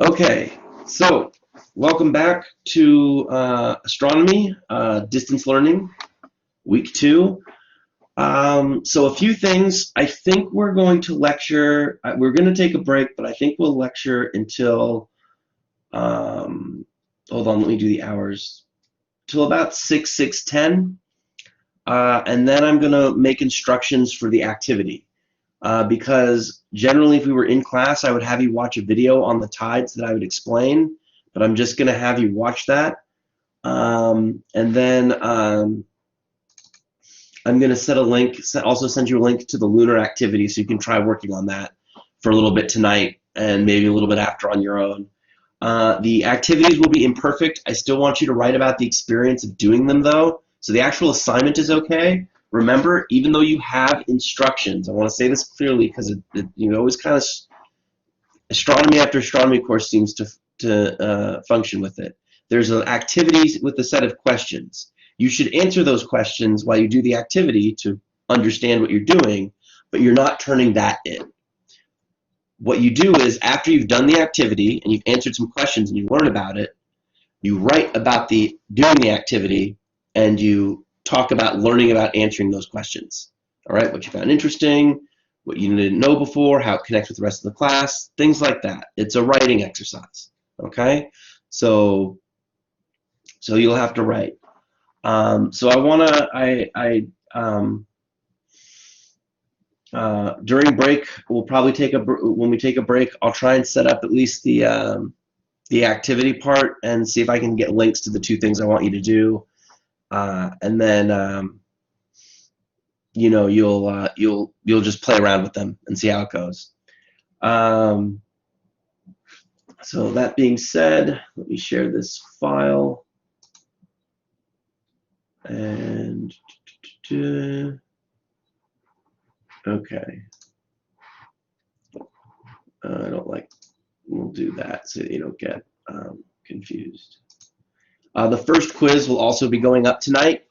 Okay, so welcome back to astronomy, distance learning, week 2. So a few things. I think we're going to lecture. We're going to take a break, but I think we'll lecture until. Hold on, let me do the hours. Till about 6:10, and then I'm going to make instructions for the activity. Because generally if we were in class, I would have you watch a video on the tides that I would explain, but I'm just going to have you watch that. And then I'm going to set a link, also send you a link to the lunar activity so you can try working on that for a little bit tonight and maybe a little bit after on your own. The activities will be imperfect. I still want you to write about the experience of doing them though. So the actual assignment is okay. Remember, even though you have instructions, I want to say this clearly because you always kind of astronomy after astronomy course seems to function with it. There's an activity with a set of questions. You should answer those questions while you do the activity to understand what you're doing, but you're not turning that in. What you do is after you've done the activity and you've answered some questions and you learn about it, you write about doing the activity and you talk about learning about answering those questions. All right, what you found interesting, what you didn't know before, how it connects with the rest of the class, things like that. It's a writing exercise. Okay, so you'll have to write. So I want to, during break, we'll probably when we take a break, I'll try and set up at least the activity part and see if I can get links to the 2 things I want you to do, and then you'll just play around with them and see how it goes. So that being said, let me share this file and okay. I don't like. We'll do that so you don't get confused. The first quiz will also be going up tonight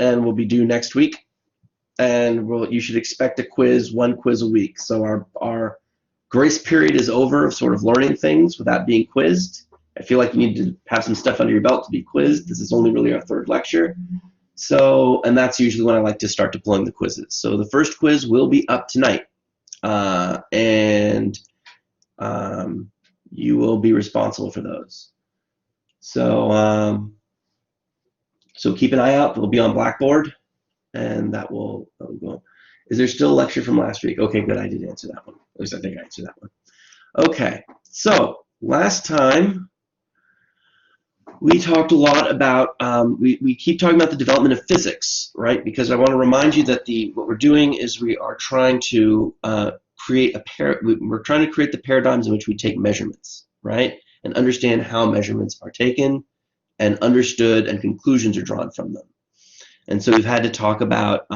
and will be due next week. And you should expect one quiz a week. So our grace period is over of sort of learning things without being quizzed. I feel like you need to have some stuff under your belt to be quizzed. This is only really our 3rd lecture. So, and that's usually when I like to start deploying the quizzes. So the first quiz will be up tonight. And you will be responsible for those. So, so keep an eye out. They'll be on Blackboard, and that will go. Is there still a lecture from last week? Okay, good. I did answer that one. At least I think I answered that one. Okay, so last time we talked a lot about, we keep talking about the development of physics, right? Because I want to remind you that what we're doing is we are trying to create we're trying to create the paradigms in which we take measurements, right? And understand how measurements are taken and understood and conclusions are drawn from them. And so we've had to talk about,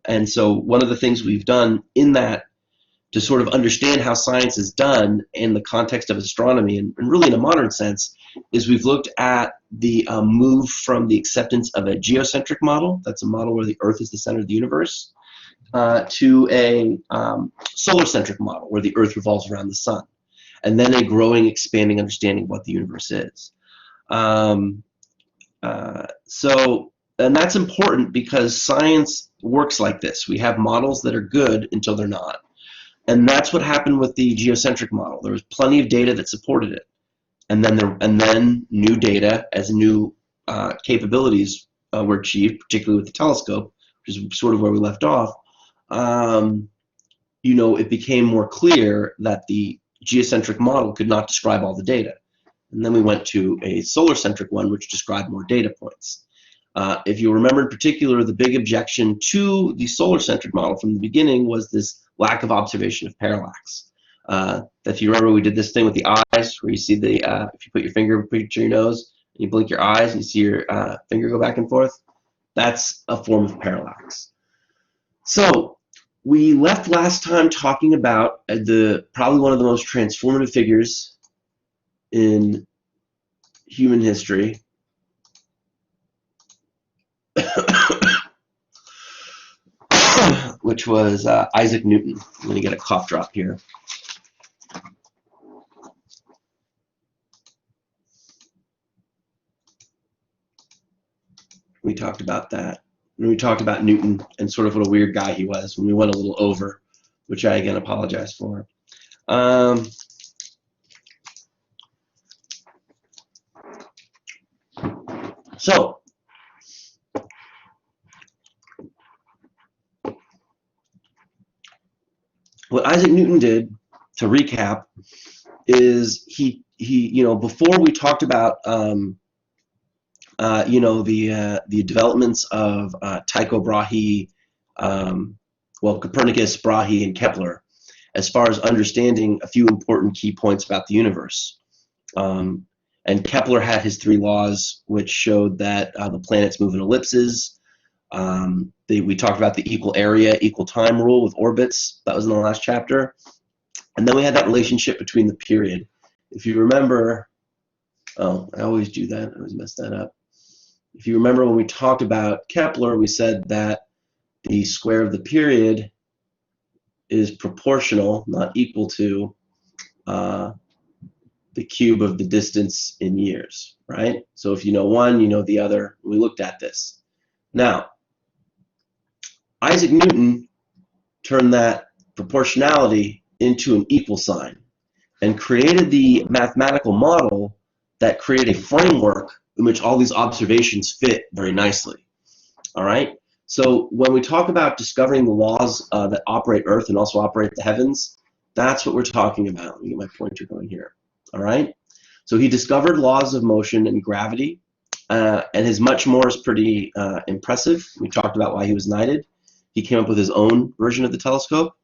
and so one of the things we've done in that to sort of understand how science is done in the context of astronomy, and really in a modern sense, is we've looked at the move from the acceptance of a geocentric model, that's a model where the Earth is the center of the universe, to a solar-centric model where the Earth revolves around the sun, and then a growing, expanding understanding of what the universe is. And that's important because science works like this. We have models that are good until they're not. And that's what happened with the geocentric model. There was plenty of data that supported it. And then new data as new capabilities were achieved, particularly with the telescope, which is sort of where we left off. It became more clear that the geocentric model could not describe all the data. And then we went to a solar-centric one, which described more data points. If you remember in particular, the big objection to the solar-centric model from the beginning was this lack of observation of parallax. If you remember, we did this thing with the eyes, where you see if you put your finger to your nose, and you blink your eyes, and you see your finger go back and forth. That's a form of parallax. So we left last time talking about probably one of the most transformative figures in human history, which was Isaac Newton. I'm going to get a cough drop here. We talked about that. And we talked about Newton and sort of what a weird guy he was when we went a little over, which I again apologize for. So, what Isaac Newton did, to recap, is he before we talked about the developments of Tycho Brahe, Copernicus, Brahe, and Kepler, as far as understanding a few important key points about the universe. And Kepler had his 3 laws, which showed that the planets move in ellipses. We talked about the equal area, equal time rule with orbits. That was in the last chapter. And then we had that relationship between the period. If you remember, oh, I always do that. I always mess that up. If you remember when we talked about Kepler, we said that the square of the period is proportional, not equal to the cube of the distance in years, right? So if you know one, you know the other. We looked at this. Now, Isaac Newton turned that proportionality into an equal sign and created the mathematical model that created a framework in which all these observations fit very nicely. All right? So when we talk about discovering the laws that operate Earth and also operate the heavens, that's what we're talking about. Let me get my pointer going here. All right? So he discovered laws of motion and gravity, and his much more is pretty impressive. We talked about why he was knighted. He came up with his own version of the telescope.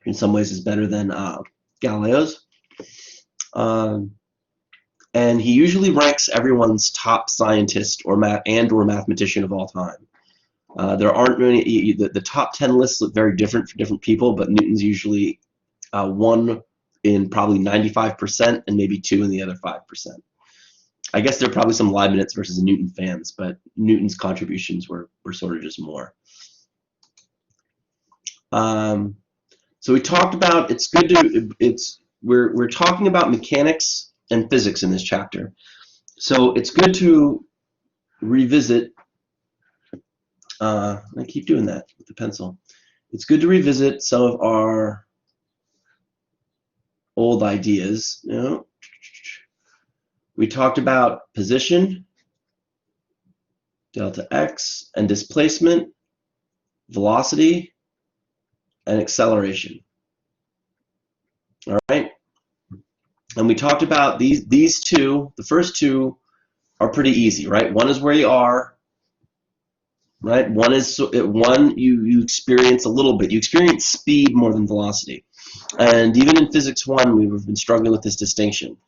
In some ways, it's better than Galileo's. And he usually ranks everyone's top scientist or mathematician of all time. There aren't many. The top 10 lists look very different for different people, but Newton's usually one in probably 95% and maybe 2 in the other 5%. I guess there are probably some Leibniz versus Newton fans, but Newton's contributions were sort of just more. So we talked about we're talking about mechanics and physics in this chapter. So it's good to revisit. I keep doing that with the pencil. It's good to revisit some of our old ideas. You know, we talked about position, delta x, and displacement, velocity, and acceleration. All right, and we talked about these two. The first two are pretty easy, right? One is where you are, right? One is you experience a little bit. You experience speed more than velocity, and even in Physics 1, we've been struggling with this distinction.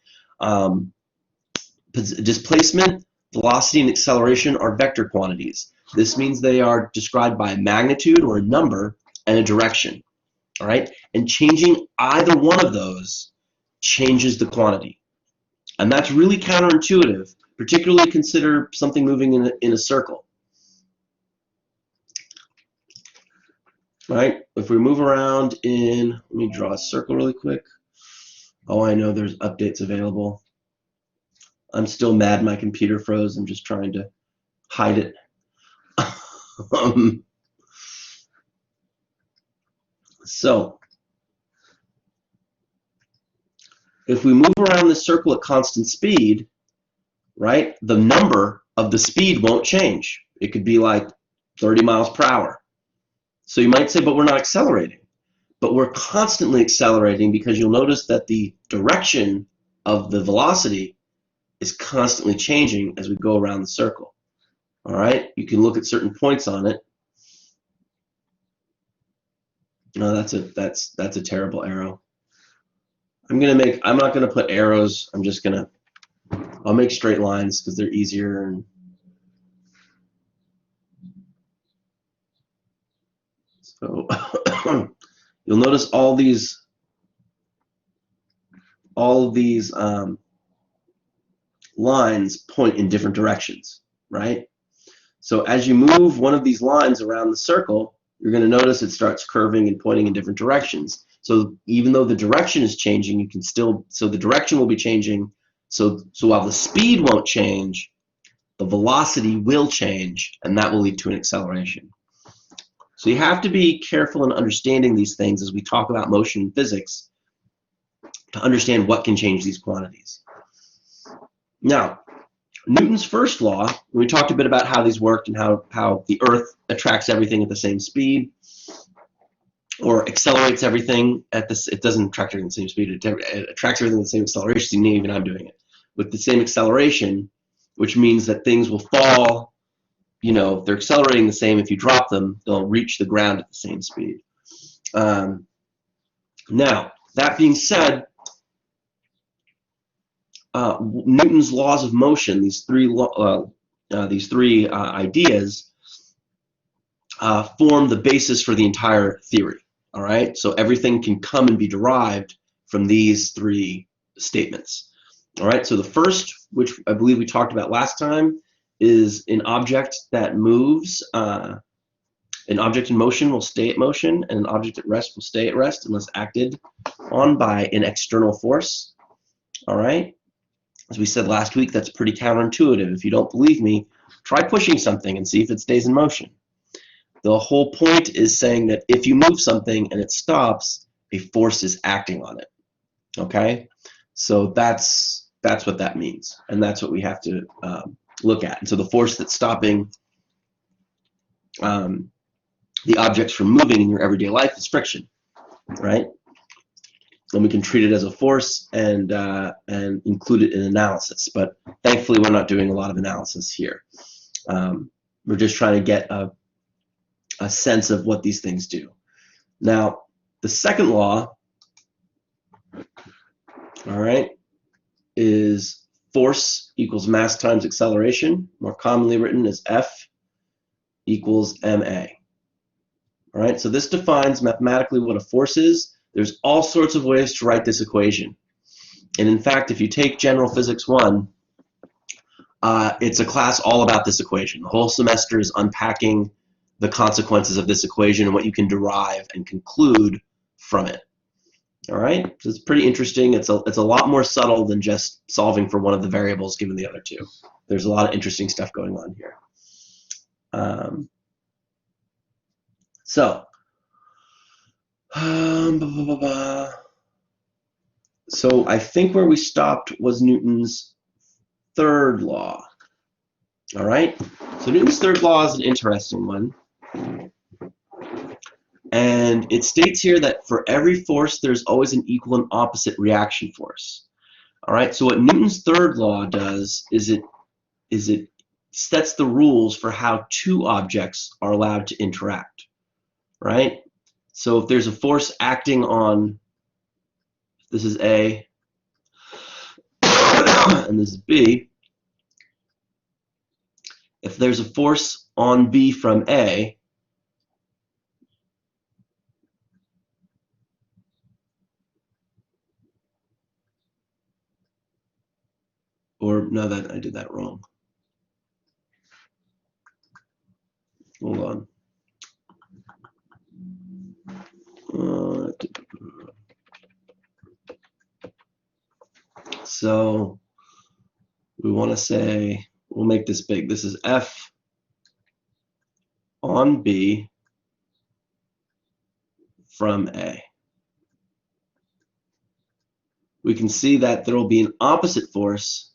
Displacement, velocity, and acceleration are vector quantities. This means they are described by a magnitude or a number and a direction. All right, and changing either one of those changes the quantity, and that's really counterintuitive. Particularly consider something moving in a circle. Right? If we move around in, let me draw a circle really quick. Oh, I know there's updates available. I'm still mad my computer froze. I'm just trying to hide it. So, if we move around this circle at constant speed, right, the number of the speed won't change. It could be like 30 miles per hour. So you might say, but we're not accelerating. But we're constantly accelerating because you'll notice that the direction of the velocity is constantly changing as we go around the circle. All right, you can look at certain points on it. No, that's a terrible arrow. I'm not gonna put arrows. I'll make straight lines because they're easier. And so you'll notice all these lines point in different directions, right? So as you move one of these lines around the circle, you're going to notice it starts curving and pointing in different directions. So even though the direction is changing, you can still, so the direction will be changing. So while the speed won't change, the velocity will change, and that will lead to an acceleration. So you have to be careful in understanding these things as we talk about motion in physics to understand what can change these quantities. Now, Newton's first law, we talked a bit about how these worked and how the Earth attracts everything at the same speed, or accelerates everything at this. It doesn't attract everything at the same speed. It attracts everything at the same acceleration. Even I'm doing it with the same acceleration, which means that things will fall. You know, they're accelerating the same. If you drop them, they'll reach the ground at the same speed. Now, that being said, Newton's laws of motion, these three ideas, form the basis for the entire theory. All right, so everything can come and be derived from these three statements. All right, so the first, which I believe we talked about last time, is an object that moves. An object in motion will stay at motion, and an object at rest will stay at rest unless acted on by an external force. All right, as we said last week, that's pretty counterintuitive. If you don't believe me, try pushing something and see if it stays in motion. The whole point is saying that if you move something and it stops, a force is acting on it. Okay, so that's what that means, and that's what we have to look at. And so the force that's stopping the objects from moving in your everyday life is friction, right? And we can treat it as a force and include it in analysis. But thankfully, we're not doing a lot of analysis here. We're just trying to get a sense of what these things do. Now, the second law, all right, is force equals mass times acceleration, more commonly written as F equals ma. All right, so this defines mathematically what a force is. There's all sorts of ways to write this equation. And in fact, if you take General Physics 1, it's a class all about this equation. The whole semester is unpacking the consequences of this equation and what you can derive and conclude from it. All right, so it's pretty interesting. It's a lot more subtle than just solving for one of the variables given the other two. There's a lot of interesting stuff going on here. So I think where we stopped was Newton's third law. All right, so Newton's third law is an interesting one. And it states here that for every force, there's always an equal and opposite reaction force. All right, so what Newton's third law does is it sets the rules for how two objects are allowed to interact, right? So if there's a force acting on, this is A, and this is B, if there's a force on B from A, or no, that I did that wrong. Hold on. So we want to say, we'll make this big. This is F on B from A. We can see that there will be an opposite force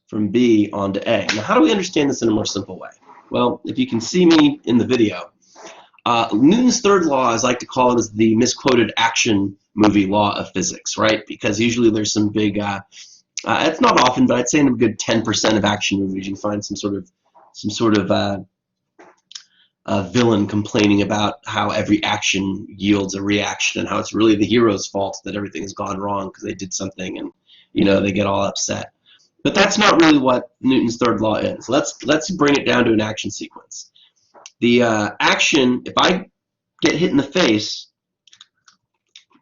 from B onto A. Now, how do we understand this in a more simple way? Well, if you can see me in the video, Newton's third law, as I like to call it, is the misquoted action movie law of physics, right? Because usually there's some big, it's not often, but I'd say in a good 10% of action movies you find some sort of villain complaining about how every action yields a reaction and how it's really the hero's fault that everything has gone wrong because they did something, and they get all upset. But that's not really what Newton's third law is. Let's bring it down to an action sequence. The action, if I get hit in the face,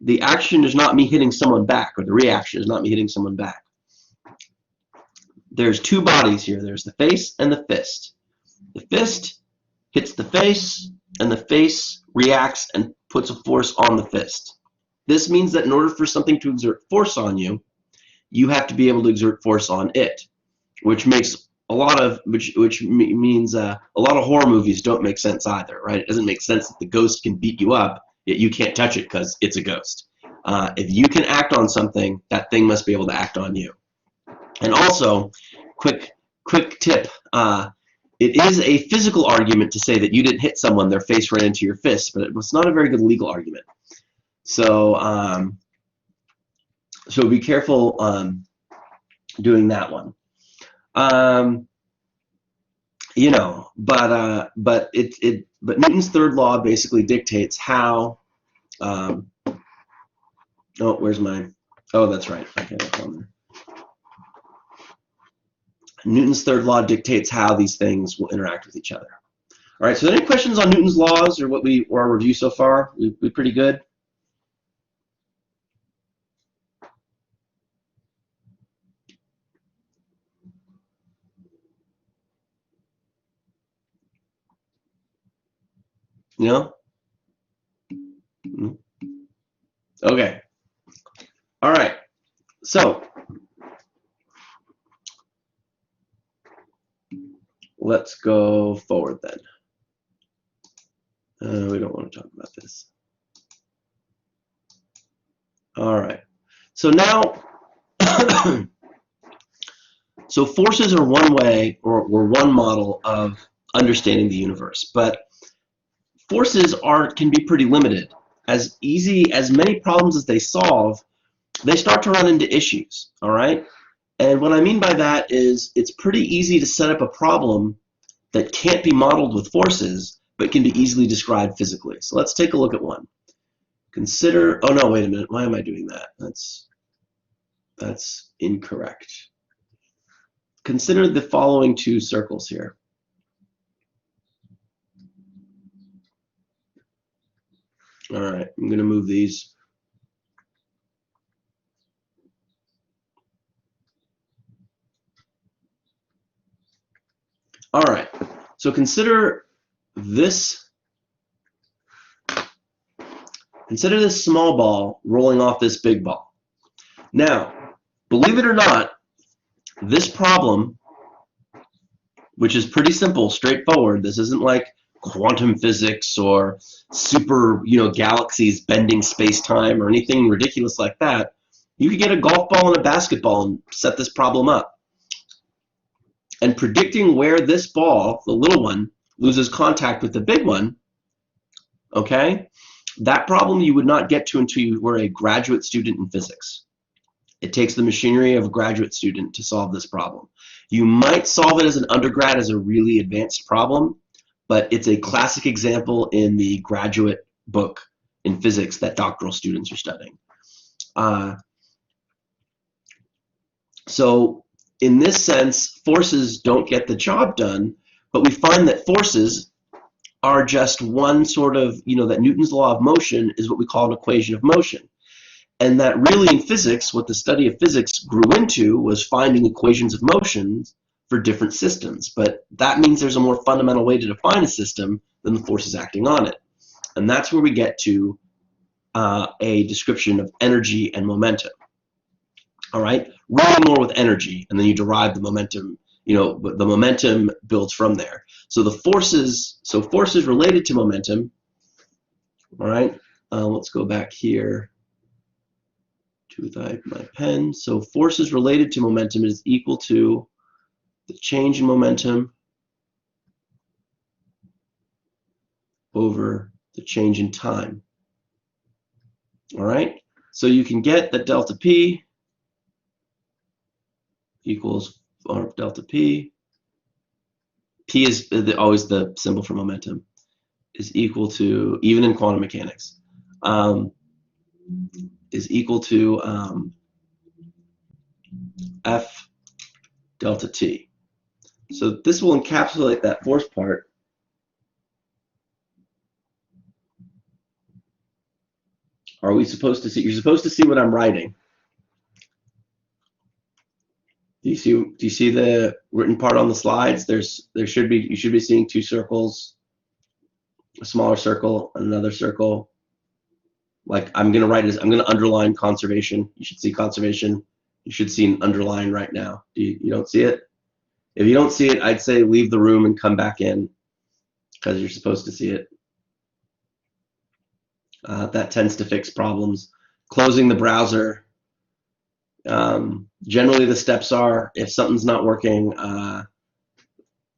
the action is not me hitting someone back, or the reaction is not me hitting someone back. There's two bodies here. There's the face and the fist. The fist hits the face, and the face reacts and puts a force on the fist. This means that in order for something to exert force on you, you have to be able to exert force on it, which makes which means a lot of horror movies don't make sense either, right? It doesn't make sense that the ghost can beat you up, yet you can't touch it because it's a ghost. If you can act on something, that thing must be able to act on you. And also, quick tip, it is a physical argument to say that you didn't hit someone, their face ran into your fist, but it's not a very good legal argument. So, so be careful doing that one. You know, but Newton's third law basically dictates how. Oh, where's my? Oh, that's right. Okay, that's on there. Newton's third law dictates how these things will interact with each other. All right. So, any questions on Newton's laws or or our review so far? We pretty good. No? Okay. All right. So let's go forward then. We don't want to talk about this. All right. So now, so forces are one way or one model of understanding the universe, but forces can be pretty limited. As many problems as they solve, they start to run into issues, all right? And what I mean by that is it's pretty easy to set up a problem that can't be modeled with forces, but can be easily described physically. So let's take a look at one. Consider, oh no, wait a minute, why am I doing that? That's incorrect. Consider the following two circles here. All right, I'm going to move these. All right, so consider this small ball rolling off this big ball. Now, believe it or not, this problem, which is pretty simple, straightforward, this isn't like quantum physics or super, galaxies bending space-time or anything ridiculous like that. You could get a golf ball and a basketball and set this problem up. And predicting where this ball, the little one, loses contact with the big one, okay, that problem you would not get to until you were a graduate student in physics. It takes the machinery of a graduate student to solve this problem. You might solve it as an undergrad as a really advanced problem, but it's a classic example in the graduate book in physics that doctoral students are studying. So in this sense, forces don't get the job done, but we find that forces are just one sort of, that Newton's law of motion is what we call an equation of motion. And that really in physics, what the study of physics grew into was finding equations of motion for different systems. But that means there's a more fundamental way to define a system than the forces acting on it. And that's where we get to a description of energy and momentum. All right, really more with energy, and then you derive the momentum. But the momentum builds from there. So the forces, related to momentum. All right, let's go back here to my pen. So forces related to momentum is equal to the change in momentum over the change in time. All right, so you can get that delta P equals delta P. P is always the symbol for momentum, is equal to, even in quantum mechanics, is equal to F delta T. So this will encapsulate that force part. Are we supposed to see? You're supposed to see what I'm writing. Do you see the written part on the slides? You should be seeing two circles, a smaller circle and another circle. Like I'm gonna underline conservation. You should see conservation. You should see an underline right now. You don't see it? If you don't see it, I'd say leave the room and come back in because you're supposed to see it. That tends to fix problems. Closing the browser. Generally, the steps are, if something's not working,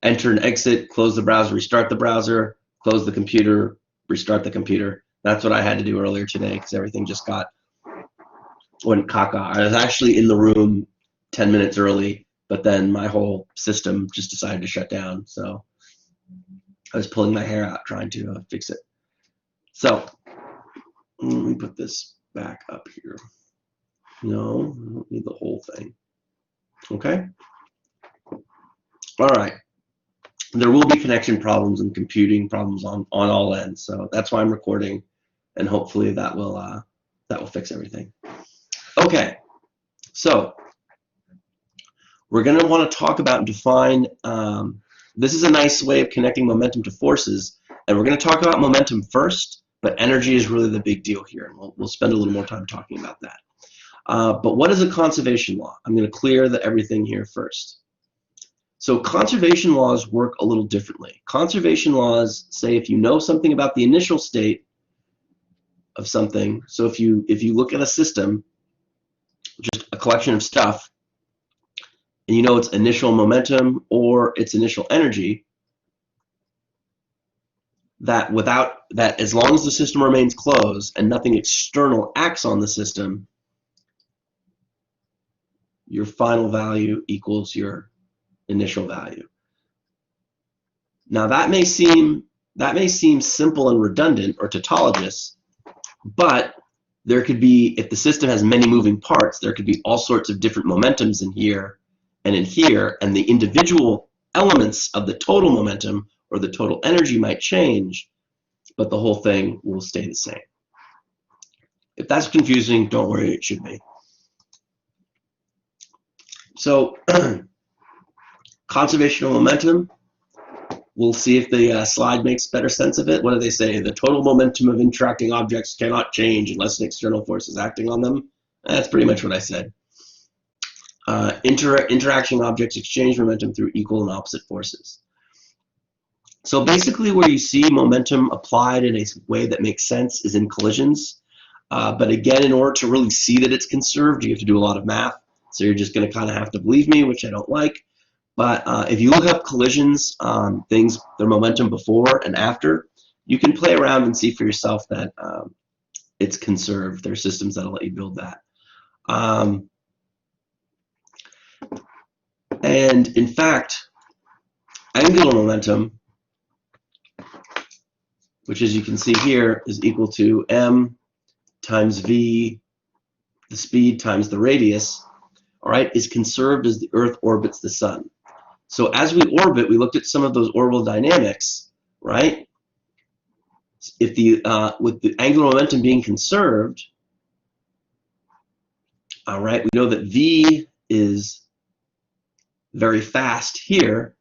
enter and exit, close the browser, restart the browser, close the computer, restart the computer. That's what I had to do earlier today because everything just went caca. I was actually in the room 10 minutes early, but then my whole system just decided to shut down. So I was pulling my hair out trying to fix it. So let me put this back up here. No, I don't need the whole thing. Okay. All right. There will be connection problems and computing problems on all ends. So that's why I'm recording, and hopefully that will fix everything. Okay. So we're going to want to talk about and define. This is a nice way of connecting momentum to forces, and we're going to talk about momentum first. But energy is really the big deal here, and we'll spend a little more time talking about that. But what is a conservation law? I'm going to clear everything here first. So conservation laws work a little differently. Conservation laws say if you know something about the initial state of something, so if you look at a system, just a collection of stuff, and you know its initial momentum or its initial energy, that as long as the system remains closed and nothing external acts on the system, your final value equals your initial value. Now that may seem simple and redundant or tautologous, but there could be, if the system has many moving parts, there could be all sorts of different momentums in here and in here, and the individual elements of the total momentum or the total energy might change, but the whole thing will stay the same. If that's confusing, don't worry, it should be. So conservation of momentum, we'll see if the slide makes better sense of it. What do they say? The total momentum of interacting objects cannot change unless an external force is acting on them. That's pretty much what I said. Interaction objects exchange momentum through equal and opposite forces. So basically where you see momentum applied in a way that makes sense is in collisions. But again, in order to really see that it's conserved, you have to do a lot of math. So you're just going to kind of have to believe me, which I don't like. But if you look up collisions, their momentum before and after, you can play around and see for yourself that it's conserved. There are systems that'll let you build that. And in fact, angular momentum, which as you can see here is equal to m times v, the speed times the radius, all right, is conserved as the Earth orbits the sun. So as we orbit, we looked at some of those orbital dynamics, right? If with the angular momentum being conserved, all right, we know that v is very fast here,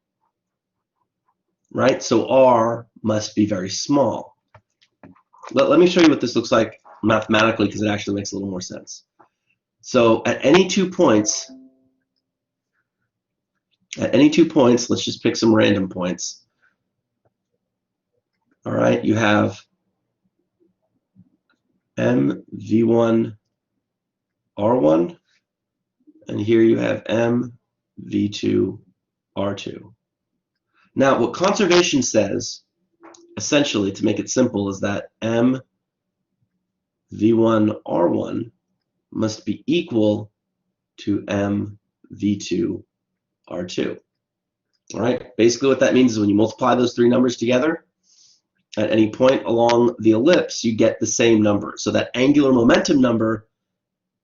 right? So r must be very small. Let me show you what this looks like mathematically because it actually makes a little more sense. So at any 2 points, let's just pick some random points. All right, you have mv1 r1, and here you have mv2 r2. Now, what conservation says, essentially, to make it simple, is that mv1 r1 must be equal to mv2 r2. All right, basically what that means is when you multiply those three numbers together, at any point along the ellipse, you get the same number. So that angular momentum number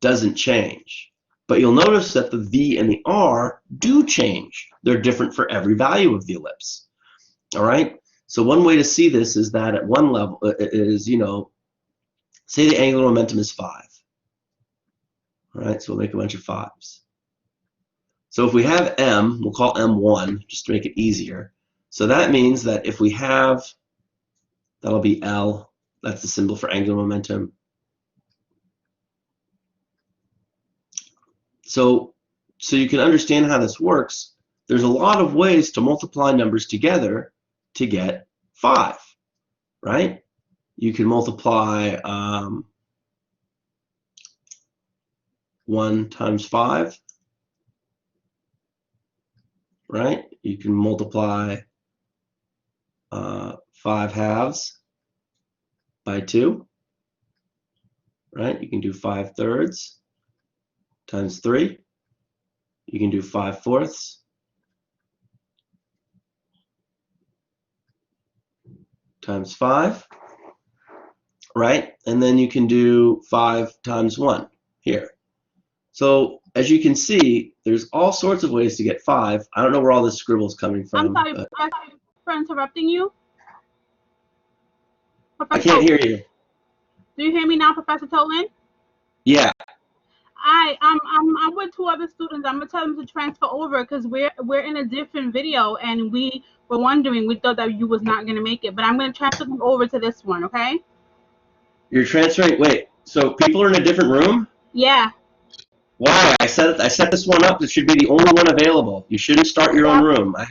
doesn't change. But you'll notice that the v and the r do change. They're different for every value of the ellipse. All right, so one way to see this is that at one level is, say the angular momentum is 5. All right, so we'll make a bunch of 5s. So if we have m, we'll call m1 just to make it easier. So that means that if we have, that'll be L, that's the symbol for angular momentum. So you can understand how this works. there's a lot of ways to multiply numbers together to get 5, right? You can multiply 1 times 5, right? You can multiply 5 halves by 2, right? You can do 5 thirds times 3. You can do 5 fourths times 5, right? And then you can do 5 times 1 here. So as you can see, there's all sorts of ways to get 5. I don't know where all this scribble is coming from. I'm sorry for interrupting you. I can't hear you. Do you hear me now, Professor Tolan? Yeah. I'm with 2 other students. I'm gonna tell them to transfer over because we're in a different video and we were wondering. We thought that you was not gonna make it, but I'm gonna transfer them over to this one. Okay? You're transferring. Wait. So people are in a different room? Yeah. Why? I set this one up. It should be the only one available. You shouldn't start your own room. I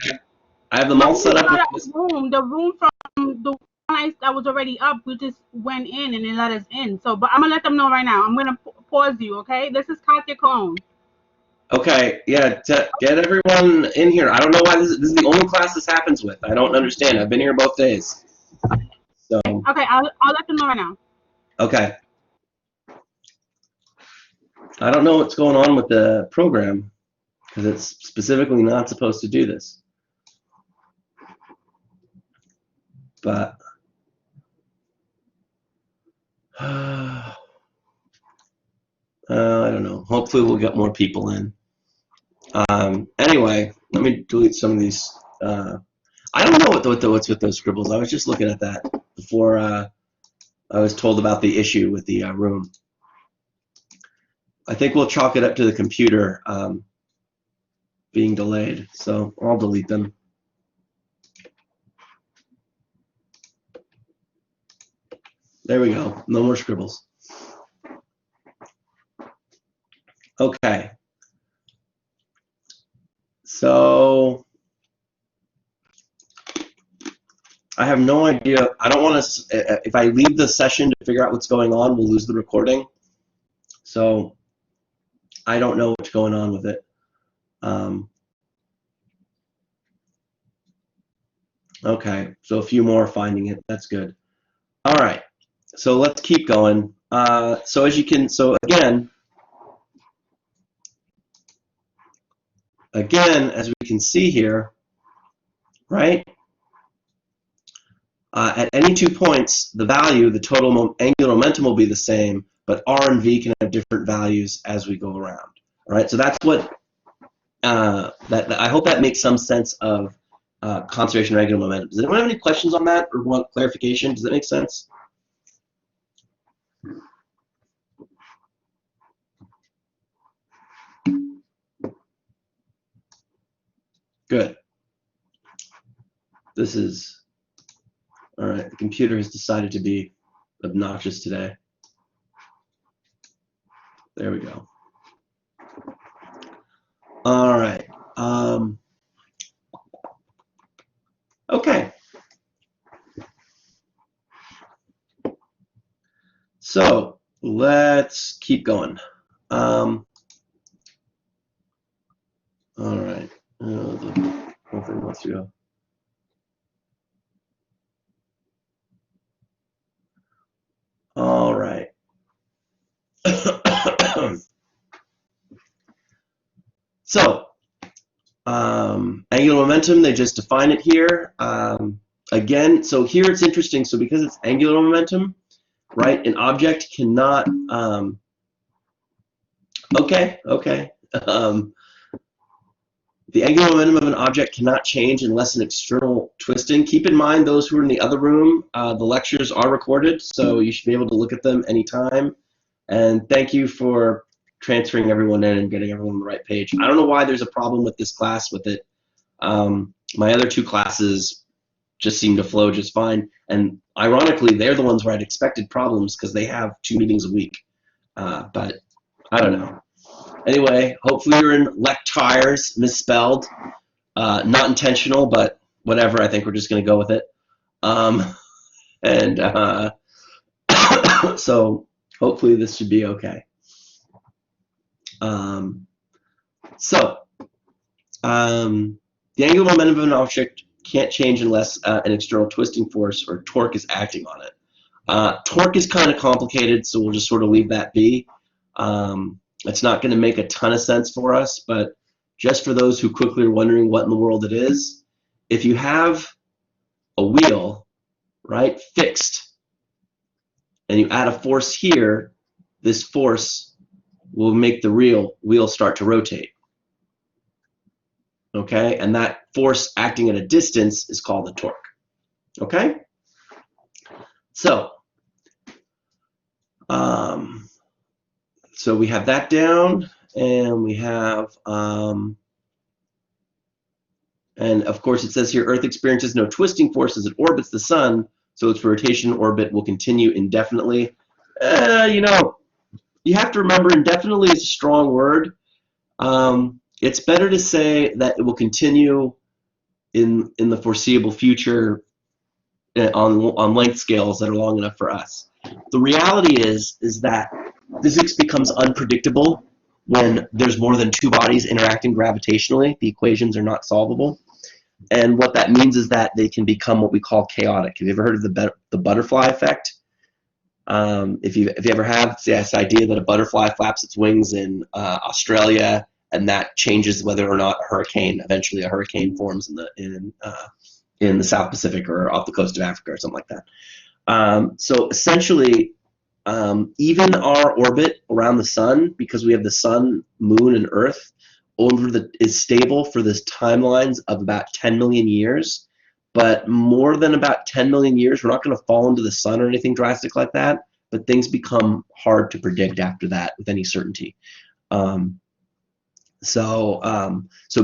have them all set up. The room from the one that was already up, we just went in and they let us in. So, but I'm gonna let them know right now. I'm gonna pause you. Okay? This is Katya Cologne. Okay, yeah, get everyone in here. I don't know why this is the only class this happens with. I don't understand. I've been here both days. So. Okay, I'll let them know right now. Okay. I don't know what's going on with the program because it's specifically not supposed to do this. But I don't know. Hopefully we'll get more people in. Anyway, let me delete some of these. I don't know what's with those scribbles. I was just looking at that before I was told about the issue with the room. I think we'll chalk it up to the computer being delayed, so I'll delete them. There we go. No more scribbles. Okay. So I have no idea. I don't want to, if I leave the session to figure out what's going on, we'll lose the recording. So I don't know what's going on with it. Okay, so a few more finding it. That's good. All right, so let's keep going. So again, as we can see here, right? At any 2 points, the value, the total angular momentum will be the same, but R and V can have different values as we go around. All right, so that's what, I hope that makes some sense of conservation of angular momentum. Does anyone have any questions on that or want clarification? Does that make sense? Good. This is, all right, the computer has decided to be obnoxious today. There we go. All right. Okay. So let's keep going. All right. The whole thing wants to go. All right. So, angular momentum, they just define it here. Again, so here it's interesting. So because it's angular momentum, right, an object cannot, the angular momentum of an object cannot change unless an external twisting. Keep in mind, those who are in the other room, the lectures are recorded, so you should be able to look at them anytime. And thank you for transferring everyone in and getting everyone on the right page. I don't know why there's a problem with this class with it. My other 2 classes just seem to flow just fine. And ironically, they're the ones where I'd expected problems because they have 2 meetings a week. But I don't know. Anyway, hopefully you're in lectires, misspelled. Not intentional, but whatever. I think we're just going to go with it. And so hopefully this should be okay. The angular momentum of an object can't change unless an external twisting force or torque is acting on it. Torque is kind of complicated, so we'll just sort of leave that be. It's not going to make a ton of sense for us, but just for those who quickly are wondering what in the world it is, if you have a wheel, right, fixed, and you add a force here, this force will make the wheel start to rotate. Okay, and that force acting at a distance is called a torque. Okay, so so we have that down, and we have and of course it says here Earth experiences no twisting force as it orbits the sun, so its rotation orbit will continue indefinitely. You know, you have to remember indefinitely is a strong word. It's better to say that it will continue in the foreseeable future on length scales that are long enough for us. The reality is that physics becomes unpredictable when there's more than two bodies interacting gravitationally. The equations are not solvable. And what that means is that they can become what we call chaotic. Have you ever heard of the butterfly effect? If you ever have, it's this idea that a butterfly flaps its wings in Australia, and that changes whether or not eventually a hurricane forms in the South Pacific or off the coast of Africa or something like that. So essentially, even our orbit around the sun, because we have the sun, moon, and Earth, is stable for this timelines of about 10 million years. But more than about 10 million years, we're not going to fall into the sun or anything drastic like that, but things become hard to predict after that with any certainty. So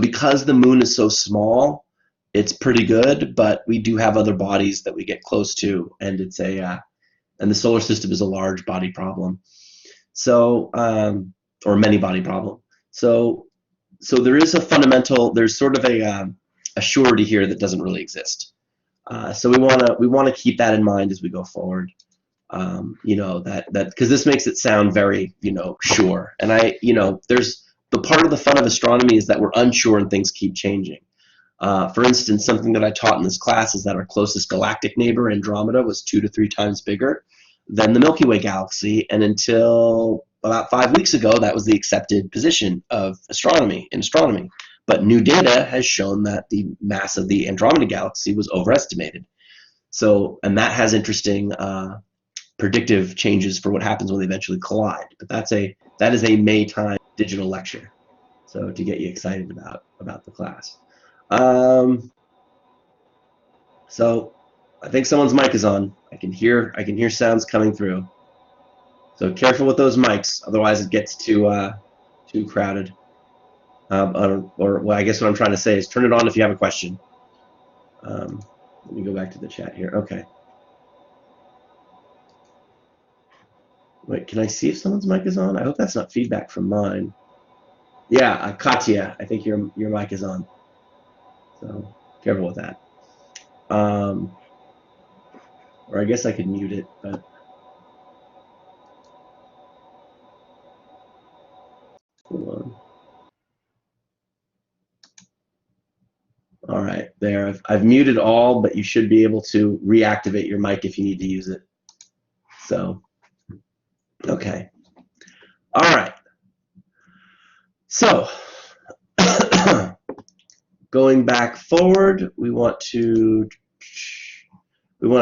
because the moon is so small, it's pretty good, but we do have other bodies that we get close to, and it's and the solar system is a large body problem. So, or many body problem. So there is a fundamental, there's sort of a surety here that doesn't really exist. So we want to keep that in mind as we go forward. You know, that because this makes it sound very, you know, sure. And there's the part of the fun of astronomy is that we're unsure and things keep changing. For instance, something that I taught in this class is that our closest galactic neighbor, Andromeda, was 2 to 3 times bigger than the Milky Way galaxy, and until about 5 weeks ago, that was the accepted position of astronomy in astronomy. But new data has shown that the mass of the Andromeda galaxy was overestimated. So, and that has interesting predictive changes for what happens when they eventually collide. But that is a May time digital lecture, so to get you excited about the class. So I think someone's mic is on. I can hear sounds coming through. So careful with those mics, otherwise it gets too crowded. Or well, I guess what I'm trying to say is turn it on if you have a question. Let me go back to the chat here. Okay. Wait, can I see if someone's mic is on? I hope that's not feedback from mine. Yeah, Katya, I think your mic is on. So careful with that. Or I guess I could mute it, but hold on. All right, there. I've muted all, but you should be able to reactivate your mic if you need to use it. So, okay. All right. So, going back forward, we want to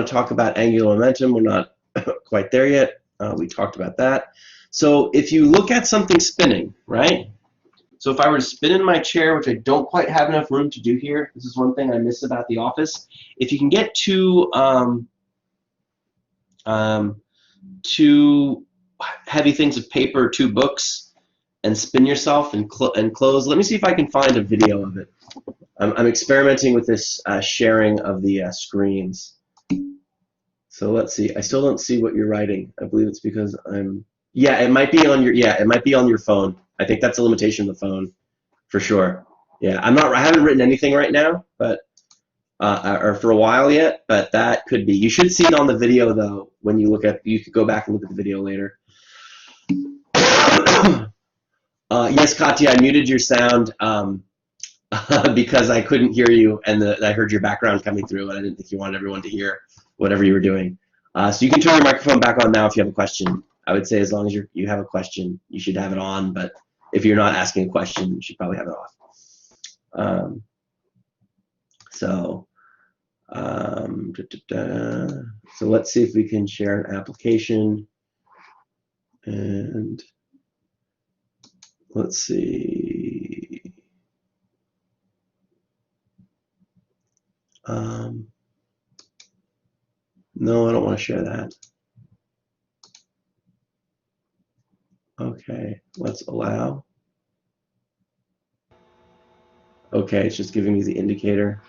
talk about angular momentum. We're not quite there yet. We talked about that. So if you look at something spinning, right? So if I were to spin in my chair, which I don't quite have enough room to do here, this is one thing I miss about the office. If you can get two heavy things of paper, 2 books, and spin yourself and close. Let me see if I can find a video of it. I'm experimenting with this sharing of the screens. So let's see. I still don't see what you're writing. I believe it's because I'm. Yeah, it might be on your. Yeah, it might be on your phone. I think that's a limitation of the phone, for sure. Yeah, I haven't written anything right now, but or for a while yet, but that could be. You should see it on the video though. When you look at, you could go back and look at the video later. Yes, Katya, I muted your sound because I couldn't hear you, and I heard your background coming through, and I didn't think you wanted everyone to hear whatever you were doing. So you can turn your microphone back on now if you have a question. I would say as long as you have a question, you should have it on, but if you're not asking a question, you should probably have it off. So let's see if we can share an application, and let's see. No, I don't want to share that. Okay, let's allow. Okay, it's just giving me the indicator.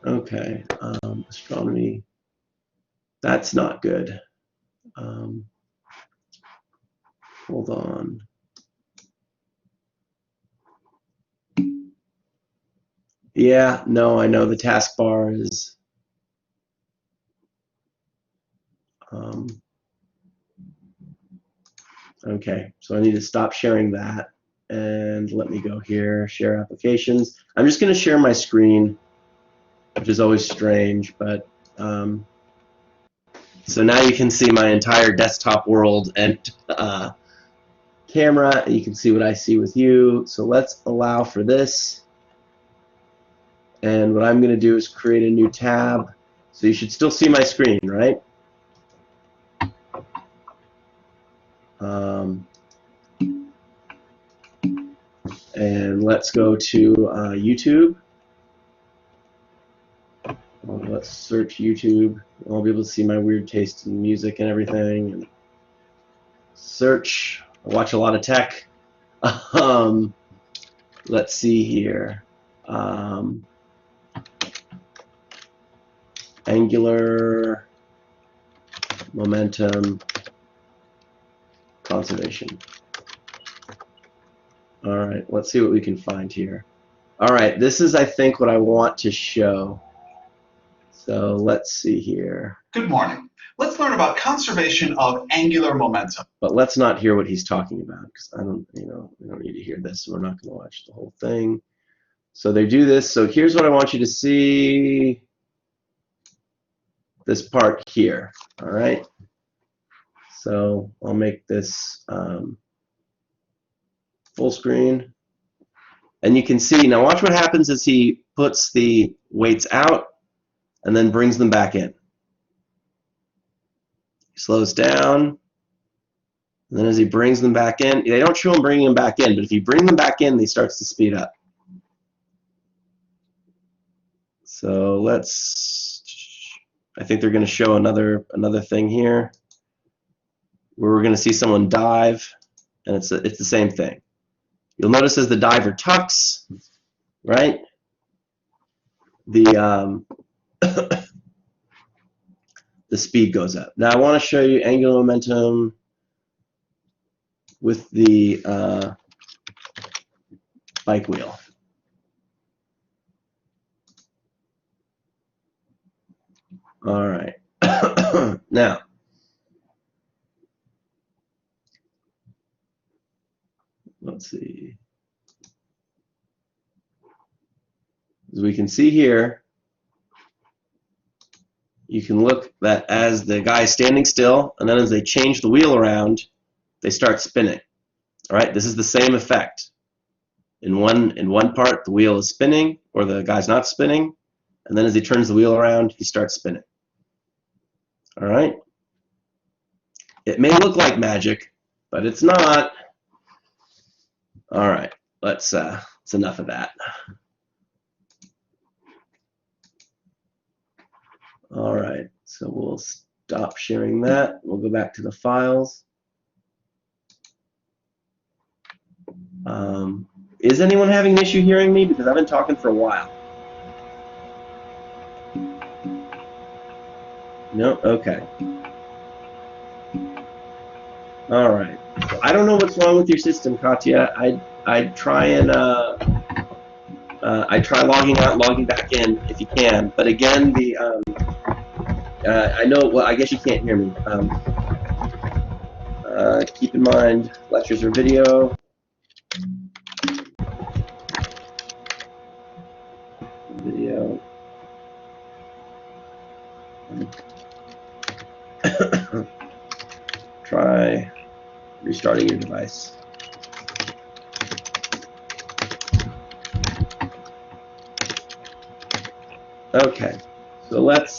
Okay, astronomy. That's not good. Hold on. Yeah, no, I know the taskbar is. Okay, so I need to stop sharing that, and let me go here, share applications. I'm just going to share my screen, which is always strange, but so now you can see my entire desktop world and camera, and you can see what I see with you. So let's allow for this, and what I'm going to do is create a new tab. So you should still see my screen, right? And let's go to YouTube. Let's search YouTube. I'll be able to see my weird taste in music and everything. And search. I watch a lot of tech. Let's see here. Angular momentum conservation. All right, let's see what we can find here. All right, this is, I think, what I want to show. So let's see here. Good morning. Let's learn about conservation of angular momentum. But let's not hear what he's talking about, because I don't, we don't need to hear this. So we're not going to watch the whole thing. So they do this. So here's what I want you to see. This part here. All right. So I'll make this full screen. And you can see, now watch what happens as he puts the weights out and then brings them back in. He slows down, and then as he brings them back in, they don't show him bringing them back in, but if you bring them back in, he starts to speed up. So let's, I think they're going to show another thing here where we're going to see someone dive, and it's the same thing. You'll notice as the diver tucks, right, the the speed goes up. Now I want to show you angular momentum with the bike wheel. All right. Now, let's see. As we can see here, you can look that as the guy is standing still, and then as they change the wheel around, they start spinning. All right, this is the same effect. In one part, the wheel is spinning, or the guy's not spinning, and then as he turns the wheel around, he starts spinning. All right. It may look like magic, but it's not. All right, let's. It's enough of that. All right, so we'll stop sharing that. We'll go back to the files. Is anyone having an issue hearing me? Because I've been talking for a while. No? Okay. All right. So I don't know what's wrong with your system, Katya. I'd try and I try logging out and logging back in if you can. But again, the I know. Well, I guess you can't hear me. Keep in mind, lectures are video. Video. Try restarting your device. Okay, so let's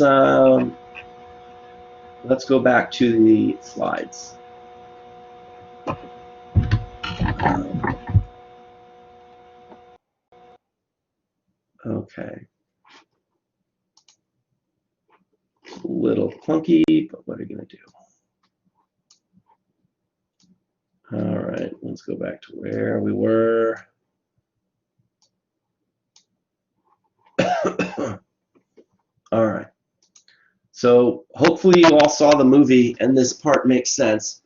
go back to the slides. Okay. A little clunky, but what are you going to do? All right, let's go back to where we were. All right. So hopefully you all saw the movie and this part makes sense.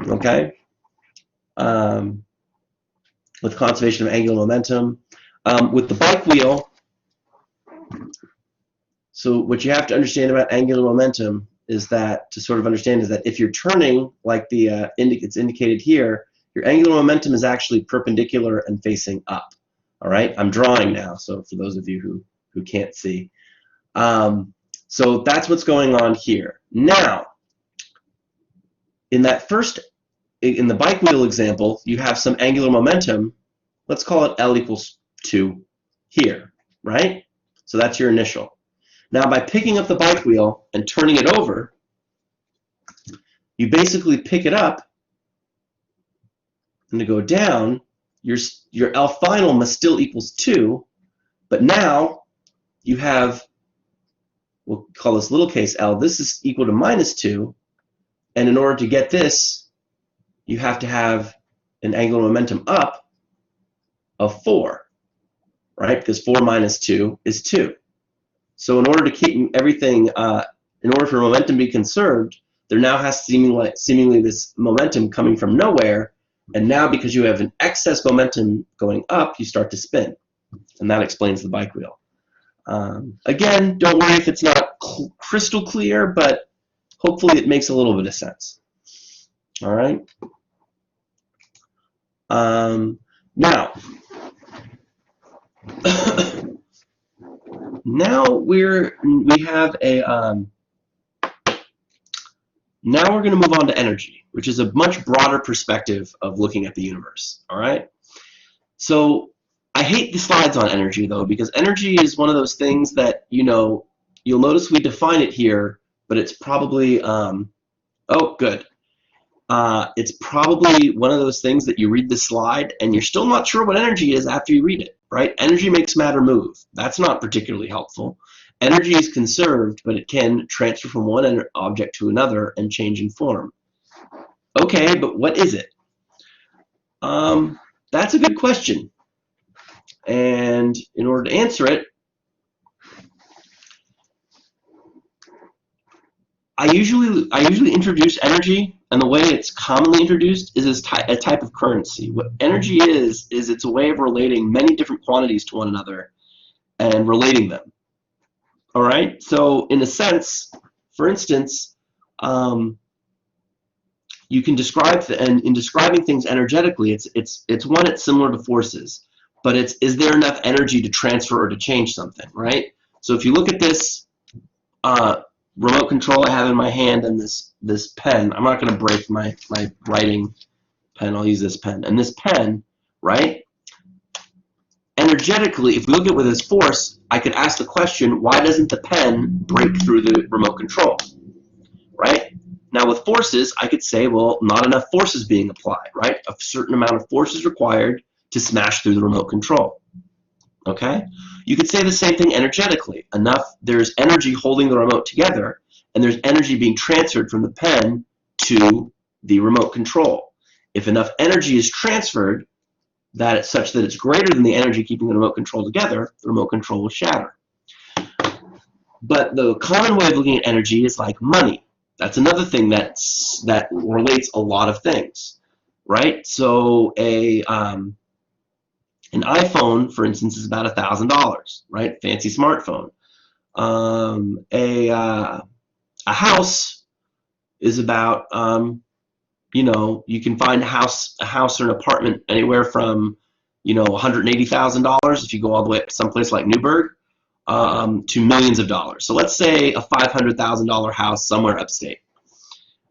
Okay. With conservation of angular momentum. With the bike wheel, so what you have to understand about angular momentum is that, to sort of understand, is that if you're turning like the it's indicated here, your angular momentum is actually perpendicular and facing up. All right, I'm drawing now, so for those of you who can't see. So that's what's going on here. Now, in the bike wheel example, you have some angular momentum. Let's call it L equals 2 here, right? So that's your initial. Now, by picking up the bike wheel and turning it over, you basically pick it up, and to go down, your L final must still equals 2, but now you have, we'll call this little case L, this is equal to -2, and in order to get this, you have to have an angular momentum up of 4, right? Because 4 minus 2 is 2. So in order to keep everything, in order for momentum to be conserved, there now has seemingly this momentum coming from nowhere, and now because you have an excess momentum going up, you start to spin, and that explains the bike wheel. Again, don't worry if it's not crystal clear, but hopefully it makes a little bit of sense. All right. Now, now now we're going to move on to energy, which is a much broader perspective of looking at the universe. All right. So I hate the slides on energy though, because energy is one of those things that, you'll notice we define it here, but it's probably oh, good. It's probably one of those things that you read the slide and you're still not sure what energy is after you read it, right? Energy makes matter move. That's not particularly helpful. Energy is conserved, but it can transfer from one object to another and change in form. Okay, but what is it? That's a good question. And in order to answer it, I usually introduce energy, and the way it's commonly introduced is as a type of currency. What energy is it's a way of relating many different quantities to one another and relating them. All right. So in a sense, for instance, you can describe and in describing things energetically, it's similar to forces, but is there enough energy to transfer or to change something, right? So if you look at this remote control I have in my hand and this pen, I'm not going to break my writing pen. I'll use this pen. And this pen, right? Energetically, if we look at it with this force, I could ask the question, why doesn't the pen break through the remote control, right? Now with forces, I could say, well, not enough force is being applied, right? A certain amount of force is required to smash through the remote control, okay? You could say the same thing energetically. There's energy holding the remote together, and there's energy being transferred from the pen to the remote control. If enough energy is transferred, such that it's greater than the energy keeping the remote control together, the remote control will shatter. But the common way of looking at energy is like money. That's another thing that relates a lot of things, right? So an iPhone, for instance, is about $1,000, right? Fancy smartphone. A house is about, you can find a house or an apartment anywhere from, $180,000 if you go all the way up to someplace like Newburgh, to millions of dollars. So let's say a $500,000 house somewhere upstate.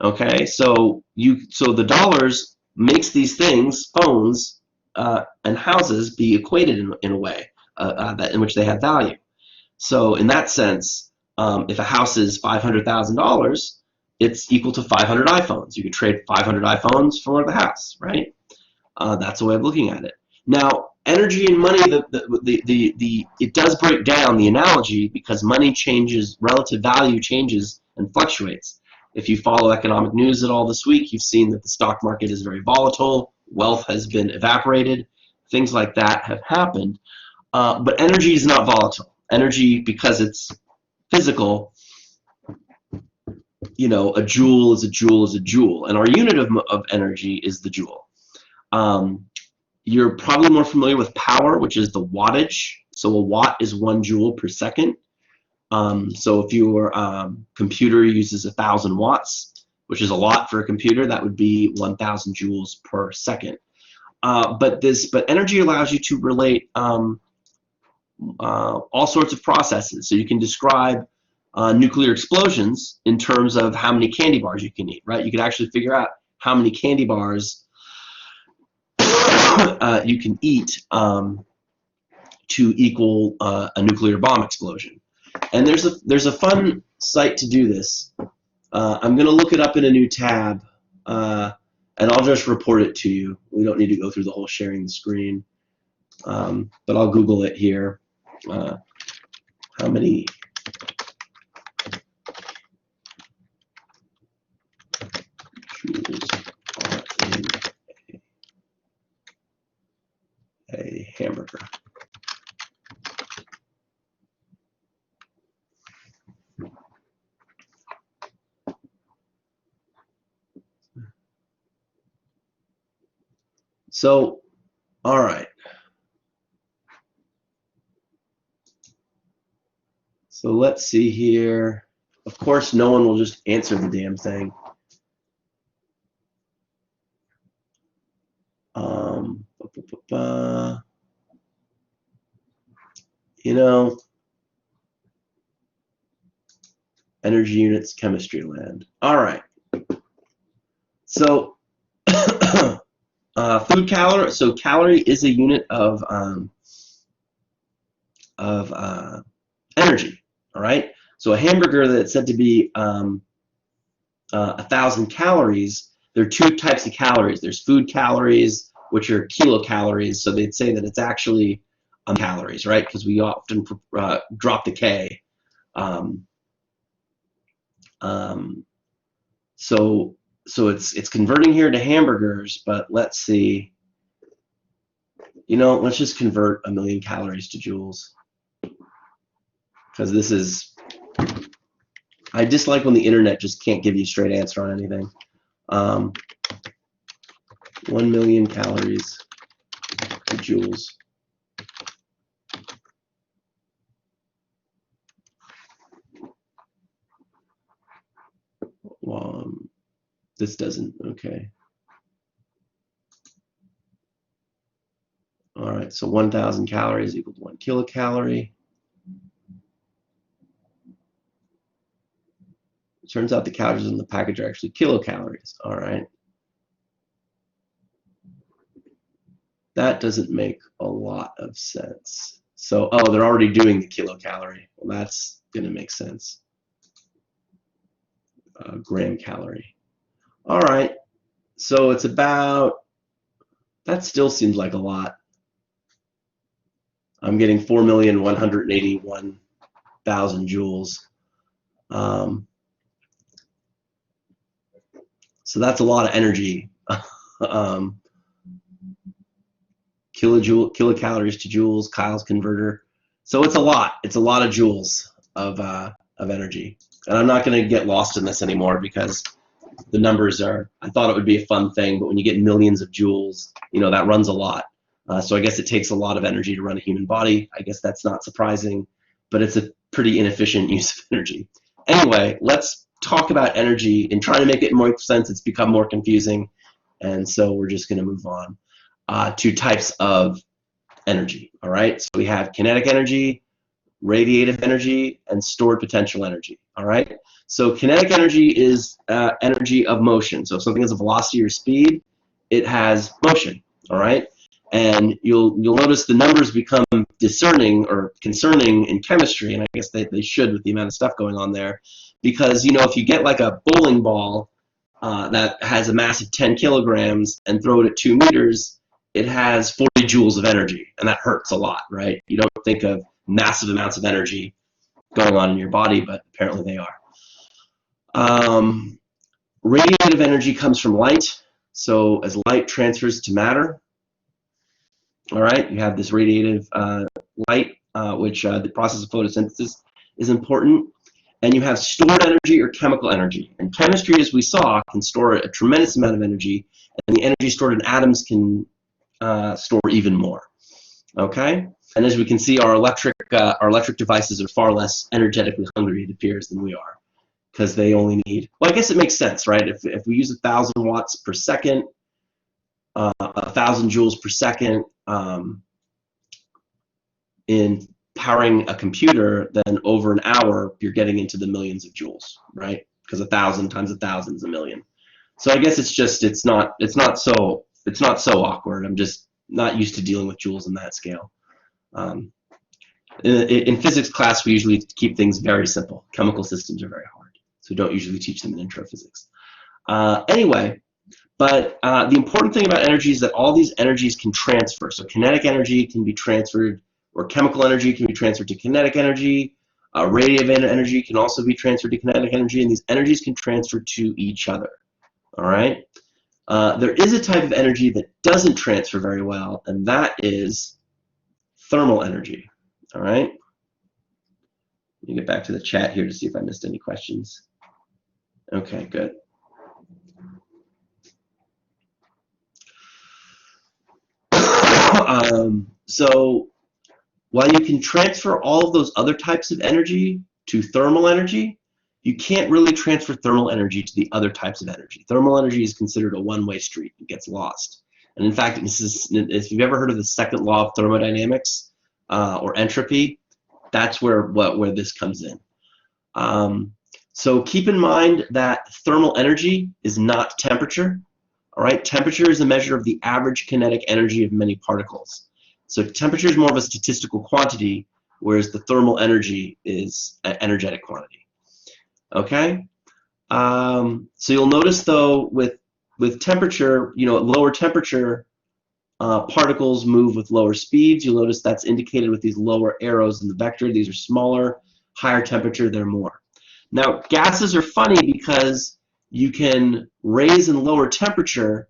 Okay, so the dollars makes these things, phones and houses, be equated in a way in which they have value. So in that sense, if a house is $500,000, it's equal to 500 iPhones. You could trade 500 iPhones for the house, right? That's a way of looking at it. Now, energy and money, it does break down the analogy because money changes, relative value changes and fluctuates. If you follow economic news at all this week, you've seen that the stock market is very volatile, wealth has been evaporated, things like that have happened. But energy is not volatile. Energy, because it's physical, a joule is a joule is a joule, and our unit of energy is the joule. You're probably more familiar with power, which is the wattage. So a watt is 1 joule per second. So if your computer uses 1,000 watts, which is a lot for a computer, that would be 1,000 joules per second. But energy allows you to relate all sorts of processes. So you can describe nuclear explosions in terms of how many candy bars you can eat, right? You can actually figure out how many candy bars you can eat to equal a nuclear bomb explosion. And there's a fun site to do this. I'm going to look it up in a new tab, and I'll just report it to you. We don't need to go through the whole sharing the screen, but I'll Google it here. How many joules are in a hamburger? So, all right. So let's see here. Of course, no one will just answer the damn thing. Energy units, chemistry land. All right. So, food calorie. So calorie is a unit of energy. All right. So a hamburger that's said to be 1,000 calories. There are 2 types of calories. There's food calories, which are kilocalories. So they'd say that it's actually calories, right? Because we often drop the K. So it's converting here to hamburgers, but let's see. Let's just convert 1,000,000 calories to joules. Because this is, I dislike when the internet just can't give you a straight answer on anything. 1,000,000 calories to joules. This doesn't, okay. All right, so 1,000 calories equals 1 kilocalorie. It turns out the calories in the package are actually kilocalories. All right. That doesn't make a lot of sense. So, oh, they're already doing the kilocalorie. Well, that's going to make sense. Gram calorie. All right. So it's about, that still seems like a lot. I'm getting 4,181,000 joules. So that's a lot of energy. Kilocalories to joules, Kyle's converter. So it's a lot. It's a lot of joules of of energy. And I'm not going to get lost in this anymore because the numbers are, I thought it would be a fun thing, but when you get millions of joules, you know, that runs a lot. So I guess it takes a lot of energy to run a human body. I guess that's not surprising, but it's a pretty inefficient use of energy. Anyway, let's talk about energy and try to make it more sense. It's become more confusing, and so we're just going to move on to types of energy. All right, so we have kinetic energy, radiative energy, and stored potential energy. All right, so kinetic energy is energy of motion. So if something has a velocity or speed, it has motion. All right, and you'll notice the numbers become discerning or concerning in chemistry, and I guess they should with the amount of stuff going on there, because you know, if you get like a bowling ball that has a mass of 10 kilograms and throw it at 2 meters, it has 40 joules of energy, and that hurts a lot, right? You don't think of massive amounts of energy going on in your body, but apparently they are. Radiative energy comes from light. So as light transfers to matter, all right, you have this radiative light, which the process of photosynthesis is important. And you have stored energy or chemical energy. And chemistry, as we saw, can store a tremendous amount of energy, and the energy stored in atoms can store even more. Okay? And as we can see, our electric devices are far less energetically hungry, it appears, than we are, because they only need, well, I guess it makes sense, right? If we use 1,000 watts per second, 1,000 joules per second in powering a computer, then over an hour you're getting into the millions of joules, right? Because 1,000 times 1,000 is a million. So I guess it's not so awkward. I'm just not used to dealing with joules in that scale. In physics class, we usually keep things very simple. Chemical systems are very hard, so don't usually teach them in intro physics. Anyway, but the important thing about energy is that all these energies can transfer. So kinetic energy can be transferred, or chemical energy can be transferred to kinetic energy. Radiative energy can also be transferred to kinetic energy, and these energies can transfer to each other. All right. There is a type of energy that doesn't transfer very well, and that is thermal energy. All right. Let me get back to the chat here to see if I missed any questions. Okay, good. So while you can transfer all of those other types of energy to thermal energy, you can't really transfer thermal energy to the other types of energy. Thermal energy is considered a one-way street. It gets lost. And in fact, if you've ever heard of the second law of thermodynamics or entropy, that's where this comes in. So keep in mind that thermal energy is not temperature. All right, temperature is a measure of the average kinetic energy of many particles. So temperature is more of a statistical quantity, whereas the thermal energy is an energetic quantity. Okay, so you'll notice though with temperature, you know, at lower temperature, particles move with lower speeds. You'll notice that's indicated with these lower arrows in the vector. These are smaller. Higher temperature, they're more. Now, gases are funny because you can raise and lower temperature,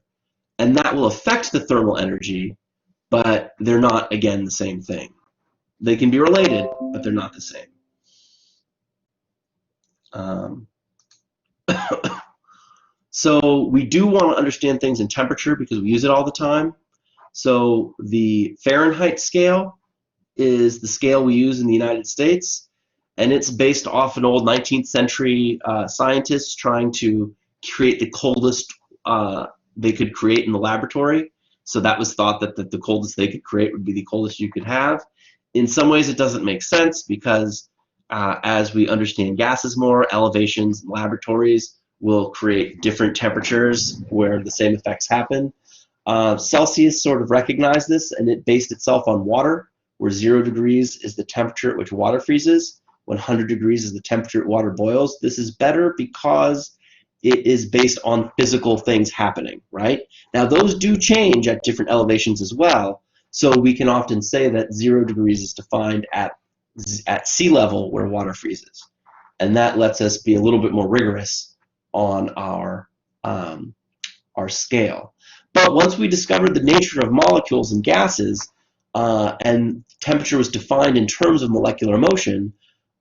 and that will affect the thermal energy, but they're not, again, the same thing. They can be related, but they're not the same. So we do want to understand things in temperature because we use it all the time. So the Fahrenheit scale is the scale we use in the United States, and it's based off an old 19th century scientists trying to create the coldest they could create in the laboratory. So that was thought that the coldest they could create would be the coldest you could have. In some ways it doesn't make sense because as we understand gases more, elevations in laboratories will create different temperatures where the same effects happen. Celsius sort of recognized this, and it based itself on water, where 0 degrees is the temperature at which water freezes, 100 degrees is the temperature at water boils. This is better because it is based on physical things happening, right? Now, those do change at different elevations as well, so we can often say that 0 degrees is defined at sea level where water freezes, and that lets us be a little bit more rigorous on our scale. But once we discovered the nature of molecules and gases, and temperature was defined in terms of molecular motion,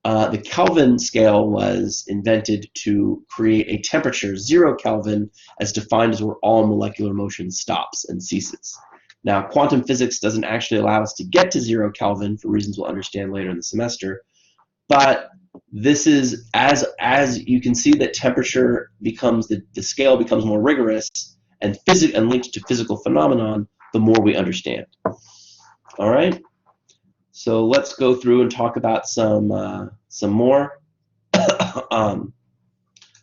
The Kelvin scale was invented to create a temperature 0 Kelvin as defined as where all molecular motion stops and ceases. Now, quantum physics doesn't actually allow us to get to 0 Kelvin for reasons we'll understand later in the semester, but this is, as you can see, that temperature becomes, the scale becomes more rigorous and linked to physical phenomenon the more we understand. All right? So let's go through and talk about some more.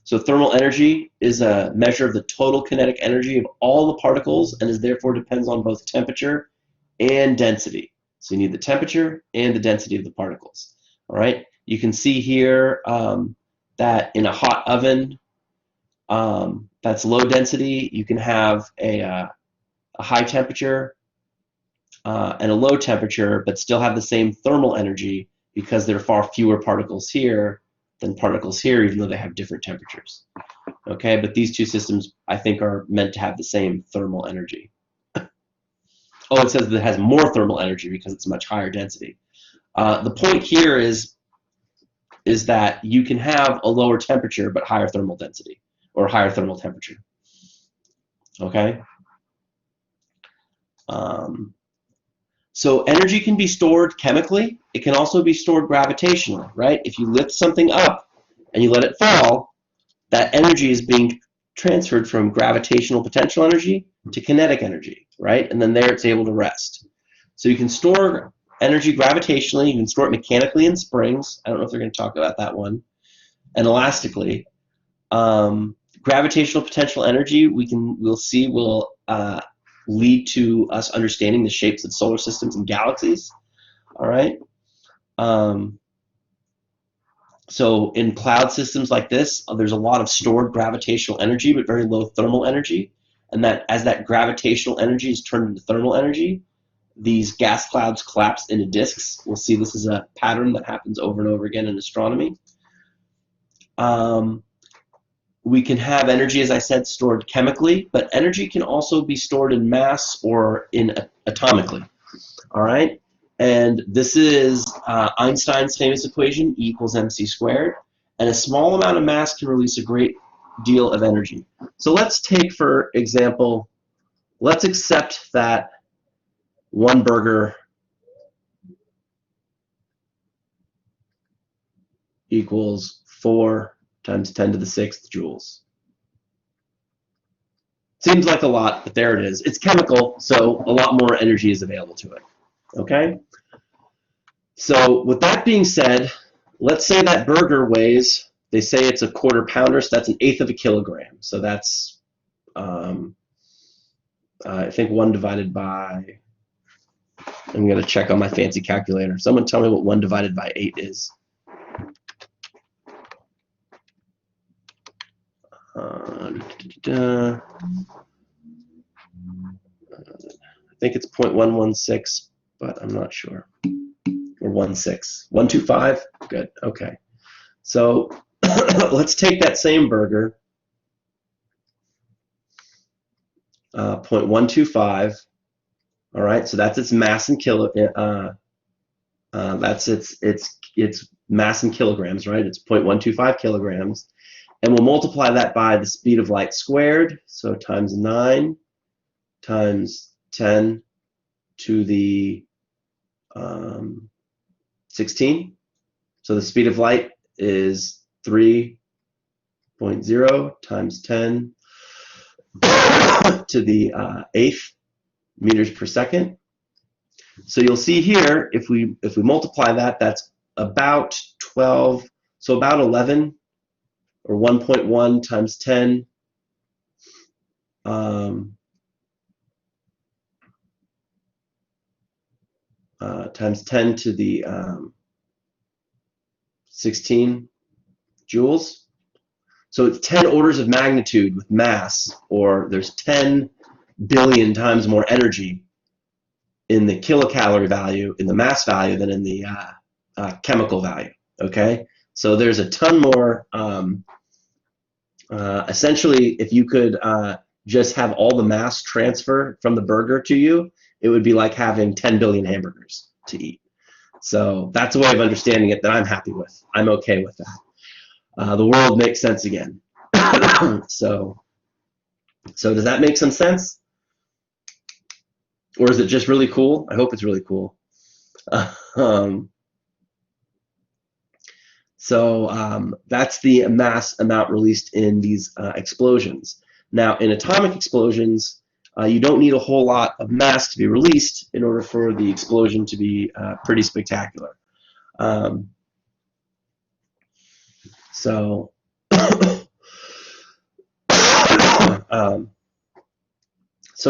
So thermal energy is a measure of the total kinetic energy of all the particles and is therefore depends on both temperature and density. So you need the temperature and the density of the particles. All right. You can see here that in a hot oven, that's low density. You can have a high temperature and a low temperature, but still have the same thermal energy because there are far fewer particles here than particles here, even though they have different temperatures. Okay, but these two systems, I think, are meant to have the same thermal energy. Oh, it says that it has more thermal energy because it's much higher density. The point here is that you can have a lower temperature but higher thermal density, or higher thermal temperature. Okay? So energy can be stored chemically. It can also be stored gravitationally, right? If you lift something up and you let it fall, that energy is being transferred from gravitational potential energy to kinetic energy, right? And then there it's able to rest. So you can store energy gravitationally. You can store it mechanically in springs. I don't know if they're going to talk about that one. And elastically. Gravitational potential energy, we'll see will lead to us understanding the shapes of solar systems and galaxies. All right. So in cloud systems like this, there's a lot of stored gravitational energy, but very low thermal energy. And that as that gravitational energy is turned into thermal energy, these gas clouds collapse into disks. We'll see this is a pattern that happens over and over again in astronomy. We can have energy, as I said, stored chemically, but energy can also be stored in mass or in atomically. All right, and this is Einstein's famous equation, E equals mc squared, and a small amount of mass can release a great deal of energy. So let's take, for example, let's accept that one burger equals 4 times 10 to the 6th joules. Seems like a lot, but there it is. It's chemical, so a lot more energy is available to it. Okay? So with that being said, let's say that burger weighs, they say it's a 1/4 pounder, so that's 1/8 of a kilogram. So that's, I think 1 divided by, I'm going to check on my fancy calculator. Someone tell me what 1 divided by 8 is. I think it's 0.116, but I'm not sure. Or 16. 125? Good. Okay. So let's take that same burger, 0.125. All right. So that's its mass in that's its mass in kilograms, right? It's 0.125 kilograms. And we'll multiply that by the speed of light squared, so times 9 times 10 to the 16. So the speed of light is 3.0 times 10 to the 8th meters per second. So you'll see here, if we multiply that, that's about 12, so about 11. Or 1.1 times 10 times 10 to the 16 joules. So it's 10 orders of magnitude with mass, or there's 10 billion times more energy in the kilocalorie value, in the mass value, than in the chemical value. Okay? So there's a ton more. Essentially, if you could just have all the mass transfer from the burger to you, it would be like having 10 billion hamburgers to eat. So that's a way of understanding it that I'm happy with. I'm okay with that. The world makes sense again. So does that make some sense? Or is it just really cool? I hope it's really cool. That's the mass amount released in these explosions. Now, in atomic explosions, you don't need a whole lot of mass to be released in order for the explosion to be pretty spectacular. So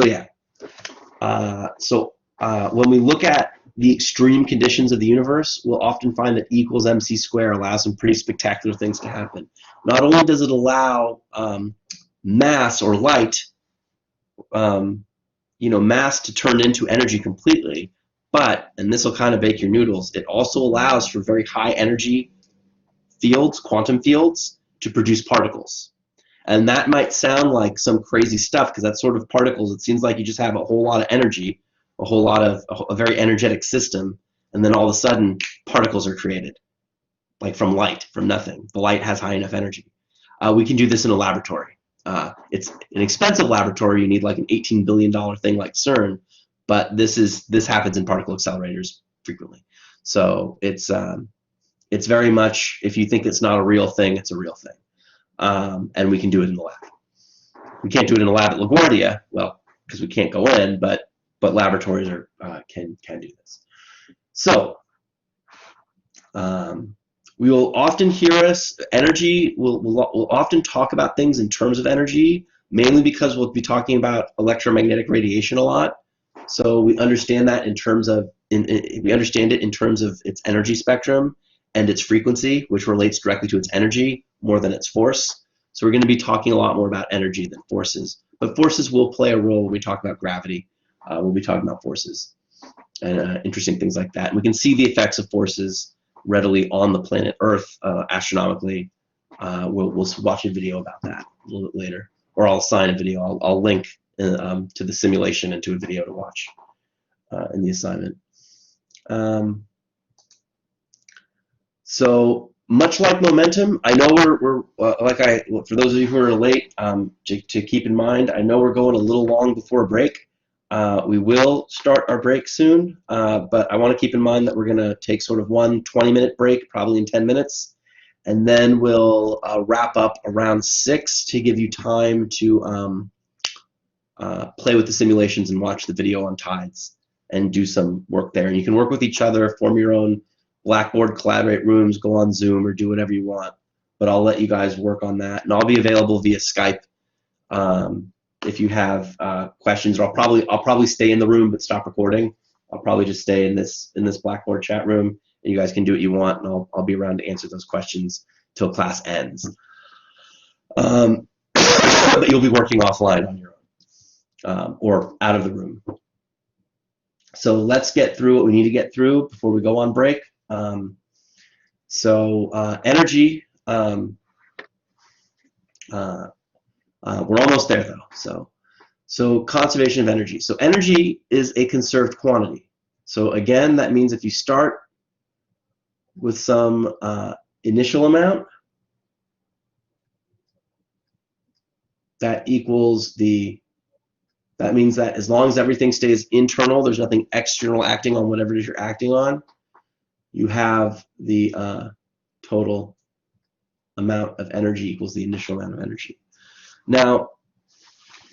yeah. When we look at the extreme conditions of the universe, we'll often find that E equals mc squared allows some pretty spectacular things to happen. Not only does it allow mass or light, mass to turn into energy completely, but, and this will kind of bake your noodles, it also allows for very high energy fields, quantum fields, to produce particles. And that might sound like some crazy stuff because that's sort of particles. It seems like you just have a whole lot of energy, a whole lot of a very energetic system, and then all of a sudden particles are created, like from light, from nothing. The light has high enough energy. We can do this in a laboratory. It's an expensive laboratory. You need like an $18 billion thing like CERN, but this happens in particle accelerators frequently. So it's very much, if you think it's not a real thing, it's a real thing. And we can do it in the lab. We can't do it in a lab at LaGuardia, well, because we can't go in, but laboratories can do this. So we will often hear energy. We'll often talk about things in terms of energy, mainly because we'll be talking about electromagnetic radiation a lot. So we understand that in terms of we understand it in terms of its energy spectrum and its frequency, which relates directly to its energy more than its force. So we're going to be talking a lot more about energy than forces. But forces will play a role when we talk about gravity. We'll be talking about forces and interesting things like that. And we can see the effects of forces readily on the planet Earth astronomically. We'll watch a video about that a little bit later. Or I'll assign a video. I'll link to the simulation and to a video to watch in the assignment. So much like momentum, I know we're for those of you who are late, to keep in mind, I know we're going a little long before break. We will start our break soon, but I want to keep in mind that we're going to take sort of one 20-minute break, probably in 10 minutes, and then we'll wrap up around 6 to give you time to play with the simulations and watch the video on tides and do some work there. And you can work with each other, form your own Blackboard, collaborate rooms, go on Zoom, or do whatever you want. But I'll let you guys work on that, and I'll be available via Skype if you have questions. Or I'll probably stay in the room but stop recording. I'll probably just stay in this Blackboard chat room, and you guys can do what you want, and I'll be around to answer those questions till class ends. But you'll be working offline on your own or out of the room. So let's get through what we need to get through before we go on break. Energy, we're almost there though. So conservation of energy. So energy is a conserved quantity. So again, that means if you start with some initial amount, that means that as long as everything stays internal, there's nothing external acting on whatever it is you're acting on, you have the total amount of energy equals the initial amount of energy. Now,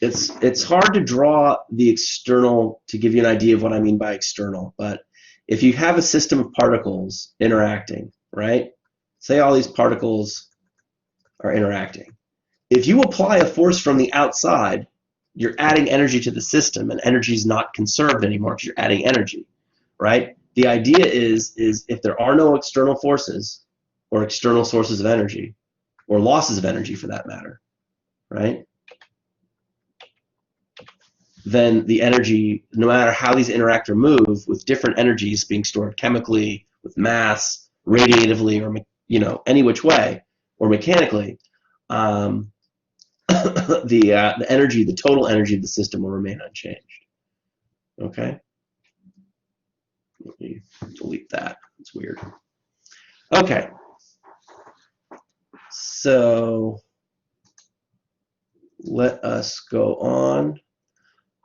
it's hard to draw the external to give you an idea of what I mean by external, but if you have a system of particles interacting, right? Say all these particles are interacting. If you apply a force from the outside, you're adding energy to the system, and energy is not conserved anymore because you're adding energy, right? The idea is if there are no external forces or external sources of energy, or losses of energy for that matter, right? Then the energy, no matter how these interact or move, with different energies being stored chemically, with mass, radiatively, or any which way, or mechanically, the energy, the total energy of the system will remain unchanged. Okay. Let me delete that. It's weird. Okay. So let us go on.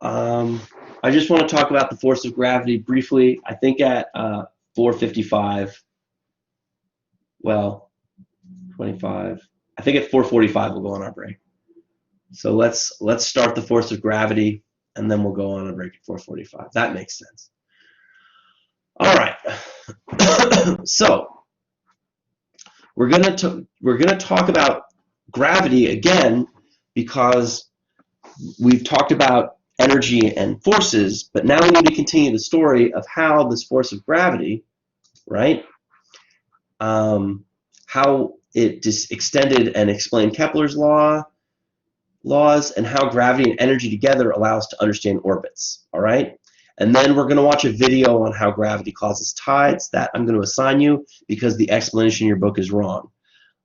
I just want to talk about the force of gravity briefly. I think at 4:55, well, 25. I think at 4:45 we'll go on our break. So let's start the force of gravity, and then we'll go on a break at 4:45. That makes sense. All right. So we're gonna talk about gravity again because we've talked about energy and forces, but now we need to continue the story of how this force of gravity, right? How it just extended and explained Kepler's laws, and how gravity and energy together allow us to understand orbits. All right. And then we're going to watch a video on how gravity causes tides that I'm going to assign you because the explanation in your book is wrong.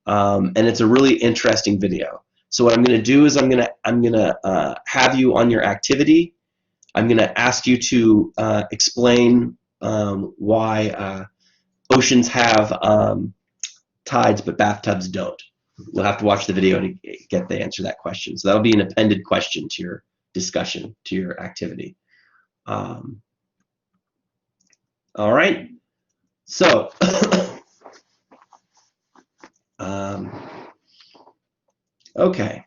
And it's a really interesting video. So what I'm going to do is I'm going to have you on your activity. I'm going to ask you to explain why oceans have tides but bathtubs don't. We'll have to watch the video to get the answer to that question. So that'll be an appended question to your discussion, to your activity. All right. So okay.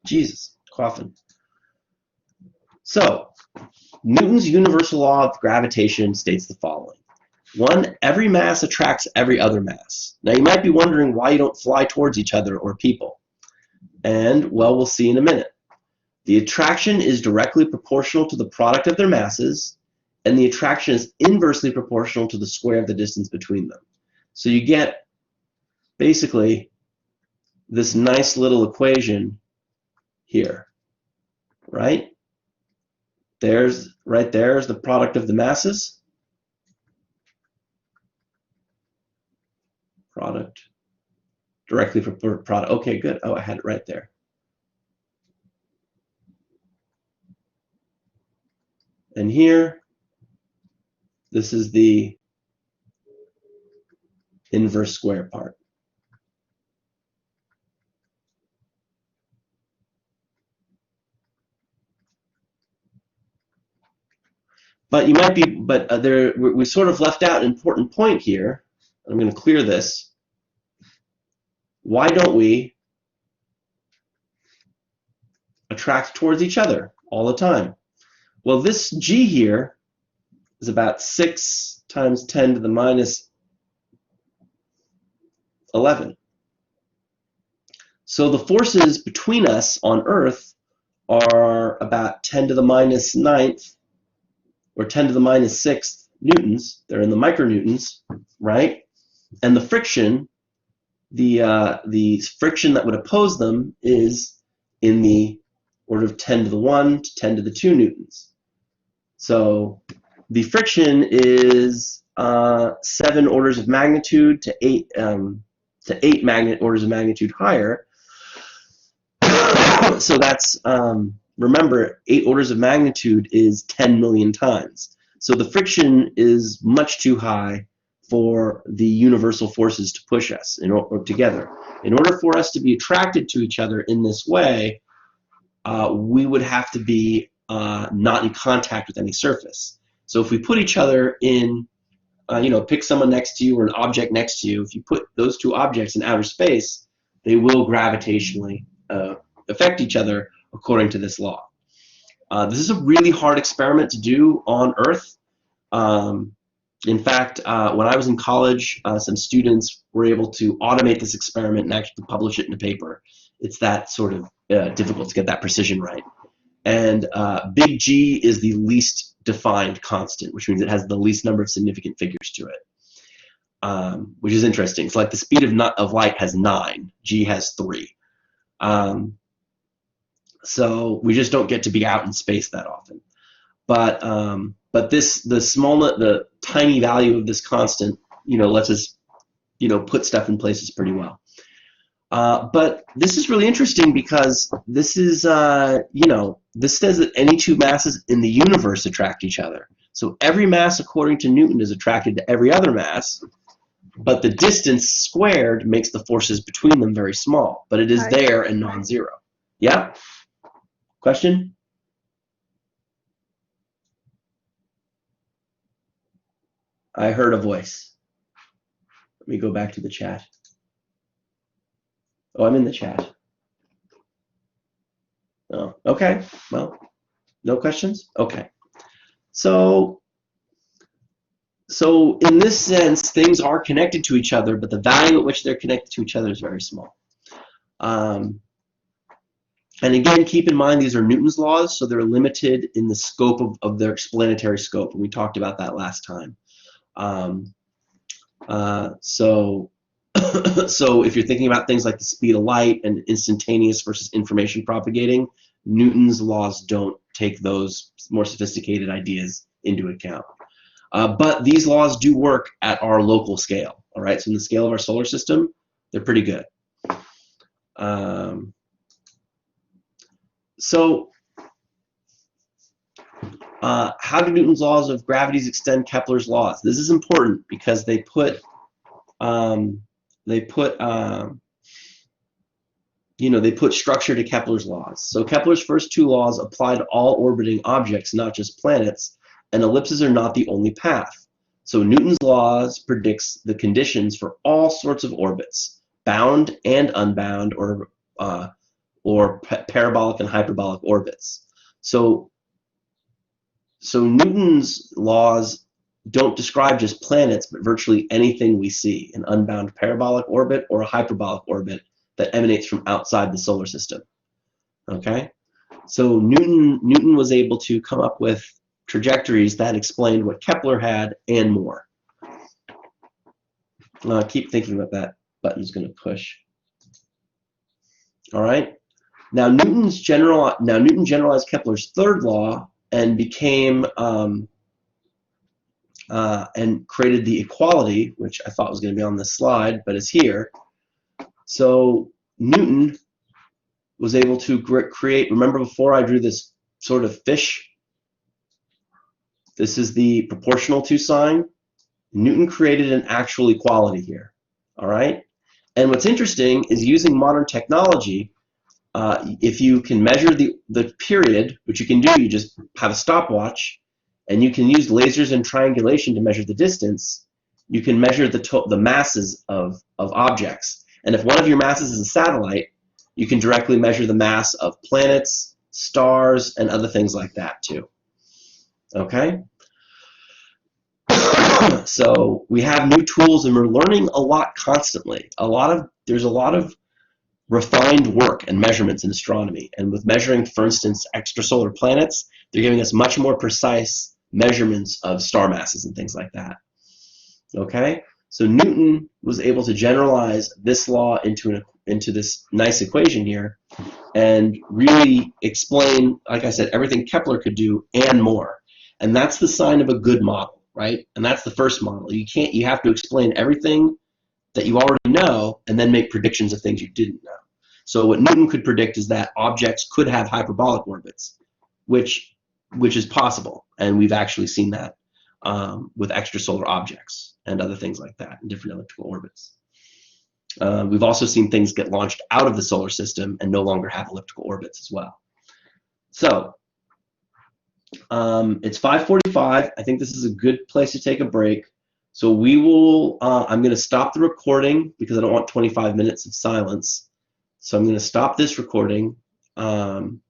Jesus, coughing. So Newton's universal law of gravitation states the following. 1, every mass attracts every other mass. Now you might be wondering why you don't fly towards each other or people. And, well, we'll see in a minute. The attraction is directly proportional to the product of their masses, and the attraction is inversely proportional to the square of the distance between them. So you get, basically, this nice little equation here, right? Right there's the product of the masses. Product directly for product. Okay, good. Oh, I had it right there. And here, this is the inverse square part. But you might be, we sort of left out an important point here. I'm going to clear this. Why don't we attract towards each other all the time? Well, this G here is about 6 times 10 to the minus 11. So the forces between us on Earth are about 10 to the minus 9th or 10 to the minus 6th newtons. They're in the micronewtons, right? And the friction, the friction that would oppose them is in the order of 10 to the 1 to 10 to the 2 newtons. So the friction is 7 orders of magnitude to 8 orders of magnitude higher. So that's, remember, 8 orders of magnitude is 10 million times. So the friction is much too high for the universal forces to push us or together. In order for us to be attracted to each other in this way, we would have to be not in contact with any surface. So if we put each other in, pick someone next to you or an object next to you, if you put those two objects in outer space, they will gravitationally affect each other according to this law. This is a really hard experiment to do on Earth. In fact, when I was in college, some students were able to automate this experiment and actually publish it in a paper. It's that sort of difficult to get that precision right. And big G is the least defined constant, which means it has the least number of significant figures to it, which is interesting. So like the speed of light has 9, G has 3. So we just don't get to be out in space that often. But the tiny value of this constant, lets us, put stuff in places pretty well. But this is really interesting because this is, this says that any two masses in the universe attract each other. So every mass, according to Newton, is attracted to every other mass, but the distance squared makes the forces between them very small, but it is there and non-zero. Yeah? Question? I heard a voice. Let me go back to the chat. Oh, I'm in the chat. Oh, okay. Well, no questions? Okay. So in this sense, things are connected to each other, but the value at which they're connected to each other is very small. And again, keep in mind these are Newton's laws, so they're limited in the scope of their explanatory scope, and we talked about that last time. So if you're thinking about things like the speed of light and instantaneous versus information propagating, Newton's laws don't take those more sophisticated ideas into account. But these laws do work at our local scale, all right? So in the scale of our solar system, they're pretty good. How do Newton's laws of gravity extend Kepler's laws? This is important because they put structure to Kepler's laws. So Kepler's first two laws apply to all orbiting objects, not just planets, and ellipses are not the only path. So Newton's laws predicts the conditions for all sorts of orbits, bound and unbound, or parabolic and hyperbolic orbits. So Newton's laws don't describe just planets, but virtually anything we see, an unbound parabolic orbit or a hyperbolic orbit that emanates from outside the solar system. Okay? So Newton was able to come up with trajectories that explained what Kepler had and more. Keep thinking what that button's going to push. All right? Now Newton generalized Kepler's third law and became and created the equality, which I thought was going to be on this slide, but is here. So Newton was able to create, remember before I drew this sort of fish? This is the proportional to sign. Newton created an actual equality here, all right? And what's interesting is using modern technology, if you can measure the period, which you can do, you just have a stopwatch, and you can use lasers and triangulation to measure the distance, you can measure the masses of objects. And if one of your masses is a satellite, you can directly measure the mass of planets, stars, and other things like that too. Okay? So we have new tools and we're learning a lot constantly. There's a lot of refined work and measurements in astronomy. And with measuring, for instance, extrasolar planets, they're giving us much more precise measurements of star masses and things like that. Okay? So Newton was able to generalize this law into this nice equation here and really explain, like I said, everything Kepler could do and more. And that's the sign of a good model, right? And that's the first model. You have to explain everything that you already know and then make predictions of things you didn't know. So what Newton could predict is that objects could have hyperbolic orbits, which is possible. And we've actually seen that with extrasolar objects and other things like that in different elliptical orbits. We've also seen things get launched out of the solar system and no longer have elliptical orbits as well. So it's 5:45. I think this is a good place to take a break. So we will, I'm going to stop the recording because I don't want 25 minutes of silence. So I'm going to stop this recording. And